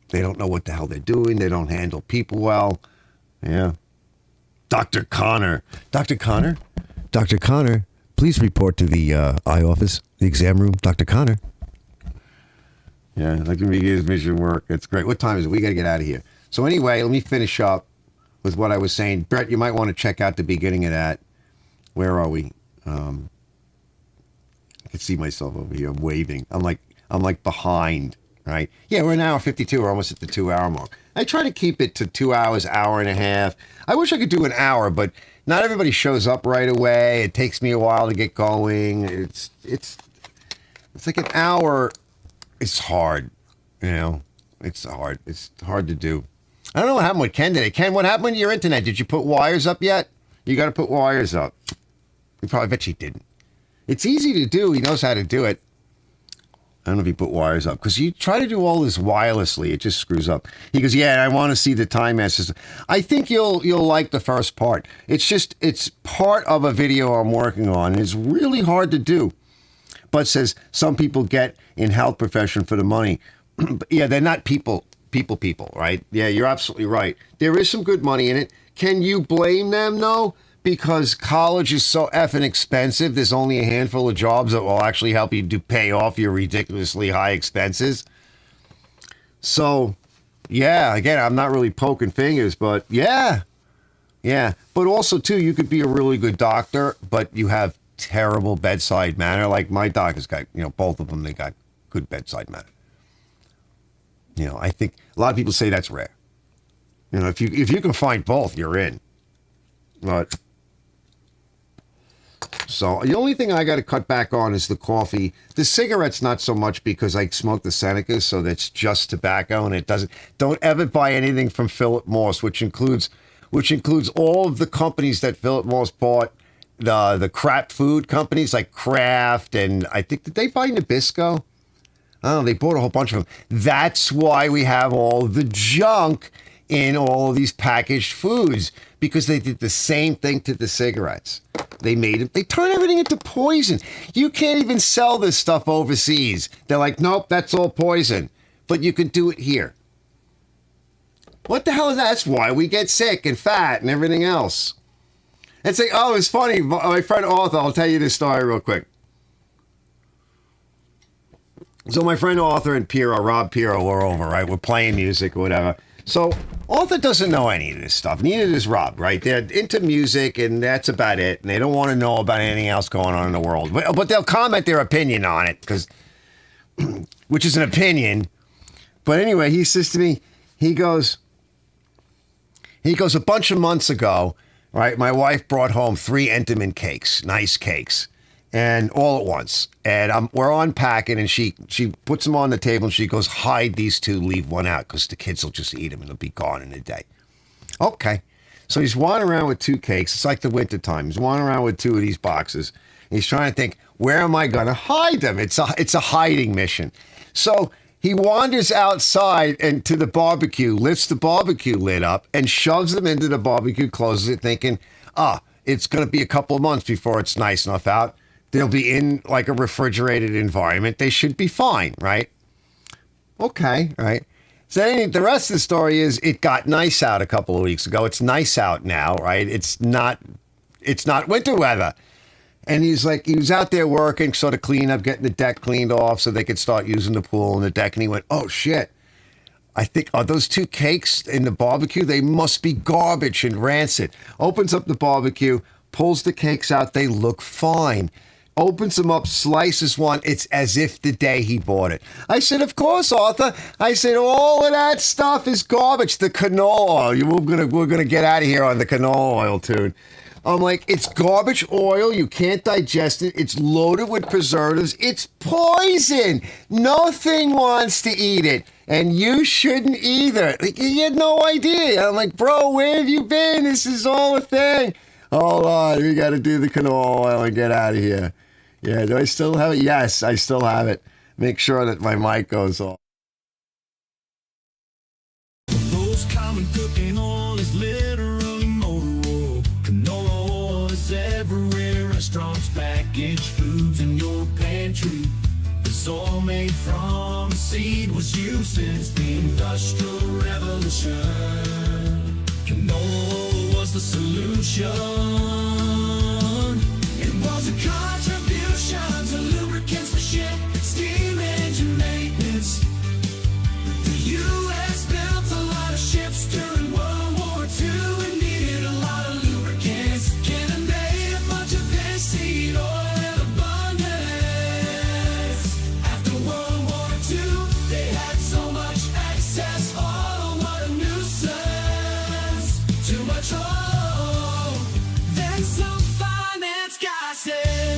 They don't know what the hell they're doing. They don't handle people well. Yeah. Dr. Connor, please report to the eye office, the exam room. Dr. Connor. Yeah, that can be his mission work. It's great. What time is it? We got to get out of here. So anyway, let me finish up with what I was saying. Brett, you might want to check out the beginning of that. Where are we? I can see myself over here. I'm waving. I'm like behind, right? Yeah, we're an hour 52. We're almost at the 2 hour mark. I try to keep it to 2 hours, hour and a half. I wish I could do an hour, but not everybody shows up right away. It takes me a while to get going. It's like an hour. It's hard, It's hard. It's hard to do. I don't know what happened with Ken today. Ken, what happened to your internet? Did you put wires up yet? You got to put wires up. I bet you didn't. It's easy to do. He knows how to do it. I don't know if he put wires up because you try to do all this wirelessly. It just screws up. He goes, yeah, I want to see the TimeMaster. I think you'll like the first part. It's part of a video I'm working on. It's really hard to do. But says some people get in health profession for the money. But yeah, they're not people, right? Yeah, you're absolutely right. There is some good money in it. Can you blame them? No. Because college is so effing expensive, there's only a handful of jobs that will actually help you to pay off your ridiculously high expenses. So, yeah, again, I'm not really poking fingers, but yeah. But also, too, you could be a really good doctor, but you have terrible bedside manner. Like my doc has got, both of them, they got good bedside manner. I think a lot of people say that's rare. If you can find both, you're in. But so the only thing I got to cut back on is the coffee. The cigarettes, not so much because I smoke the Senecas, so that's just tobacco, and it doesn't. Don't ever buy anything from Philip Morris, which includes all of the companies that Philip Morris bought. The crap food companies like Kraft, and I think, did they buy Nabisco? Oh, they bought a whole bunch of them. That's why we have all the junk in all of these packaged foods, because they did the same thing to the cigarettes. They turn everything into poison. You can't even sell this stuff overseas. They're like, nope, that's all poison. But you can do it here. What the hell is that? That's why we get sick and fat and everything else. And say, oh, it's funny. My friend Arthur, I'll tell you this story real quick. So my friend Arthur and Rob Piro were over, right? We're playing music or whatever. So Arthur doesn't know any of this stuff. Neither does Rob, right? They're into music, and that's about it. And they don't want to know about anything else going on in the world. But they'll comment their opinion on it, which is an opinion. But anyway, he says to me, he goes, a bunch of months ago, right, my wife brought home 3 Entenmann cakes, nice cakes, and all at once. And we're unpacking, and she puts them on the table, and she goes, hide these 2, leave one out, because the kids will just eat them, and they'll be gone in a day. Okay. So he's wandering around with 2 cakes. It's like the winter time. He's wandering around with 2 of these boxes. He's trying to think, where am I going to hide them? It's a hiding mission. So he wanders outside and to the barbecue, lifts the barbecue lid up, and shoves them into the barbecue, closes it, thinking, it's going to be a couple of months before it's nice enough out. They'll be in like a refrigerated environment. They should be fine, right? Okay, right. So anyway, the rest of the story is it got nice out a couple of weeks ago. It's nice out now, right? It's not winter weather. And he was out there working, sort of cleaning up, getting the deck cleaned off so they could start using the pool and the deck. And he went, oh, shit. I think, are those 2 cakes in the barbecue? They must be garbage and rancid. Opens up the barbecue, pulls the cakes out. They look fine. Opens them up, slices one. It's as if the day he bought it. I said, of course, Arthur. I said, all of that stuff is garbage. The canola oil. We're gonna get out of here on the canola oil tune. I'm like, it's garbage oil. You can't digest it. It's loaded with preservatives. It's poison. Nothing wants to eat it. And you shouldn't either. Like, he had no idea. I'm like, bro, where have you been? This is all a thing. Hold on. We got to do the canola oil and get out of here. Yeah, do I still have it? Yes, I still have it. Make sure that my mic goes off. Most common cooking oil is literally motor oil. Canola oil is everywhere. Restaurants, packaged foods in your pantry. This oil made from a seed was used since the Industrial Revolution. Canola oil was the solution. It was a contribution to lubricants for ship, steam engine maintenance. The U.S. built a lot of ships during World War II and needed a lot of lubricants. Canada made a bunch of this seed oil in abundance. After World War II, they had so much excess oil, what a nuisance. Too much oil. Then some finance guy said,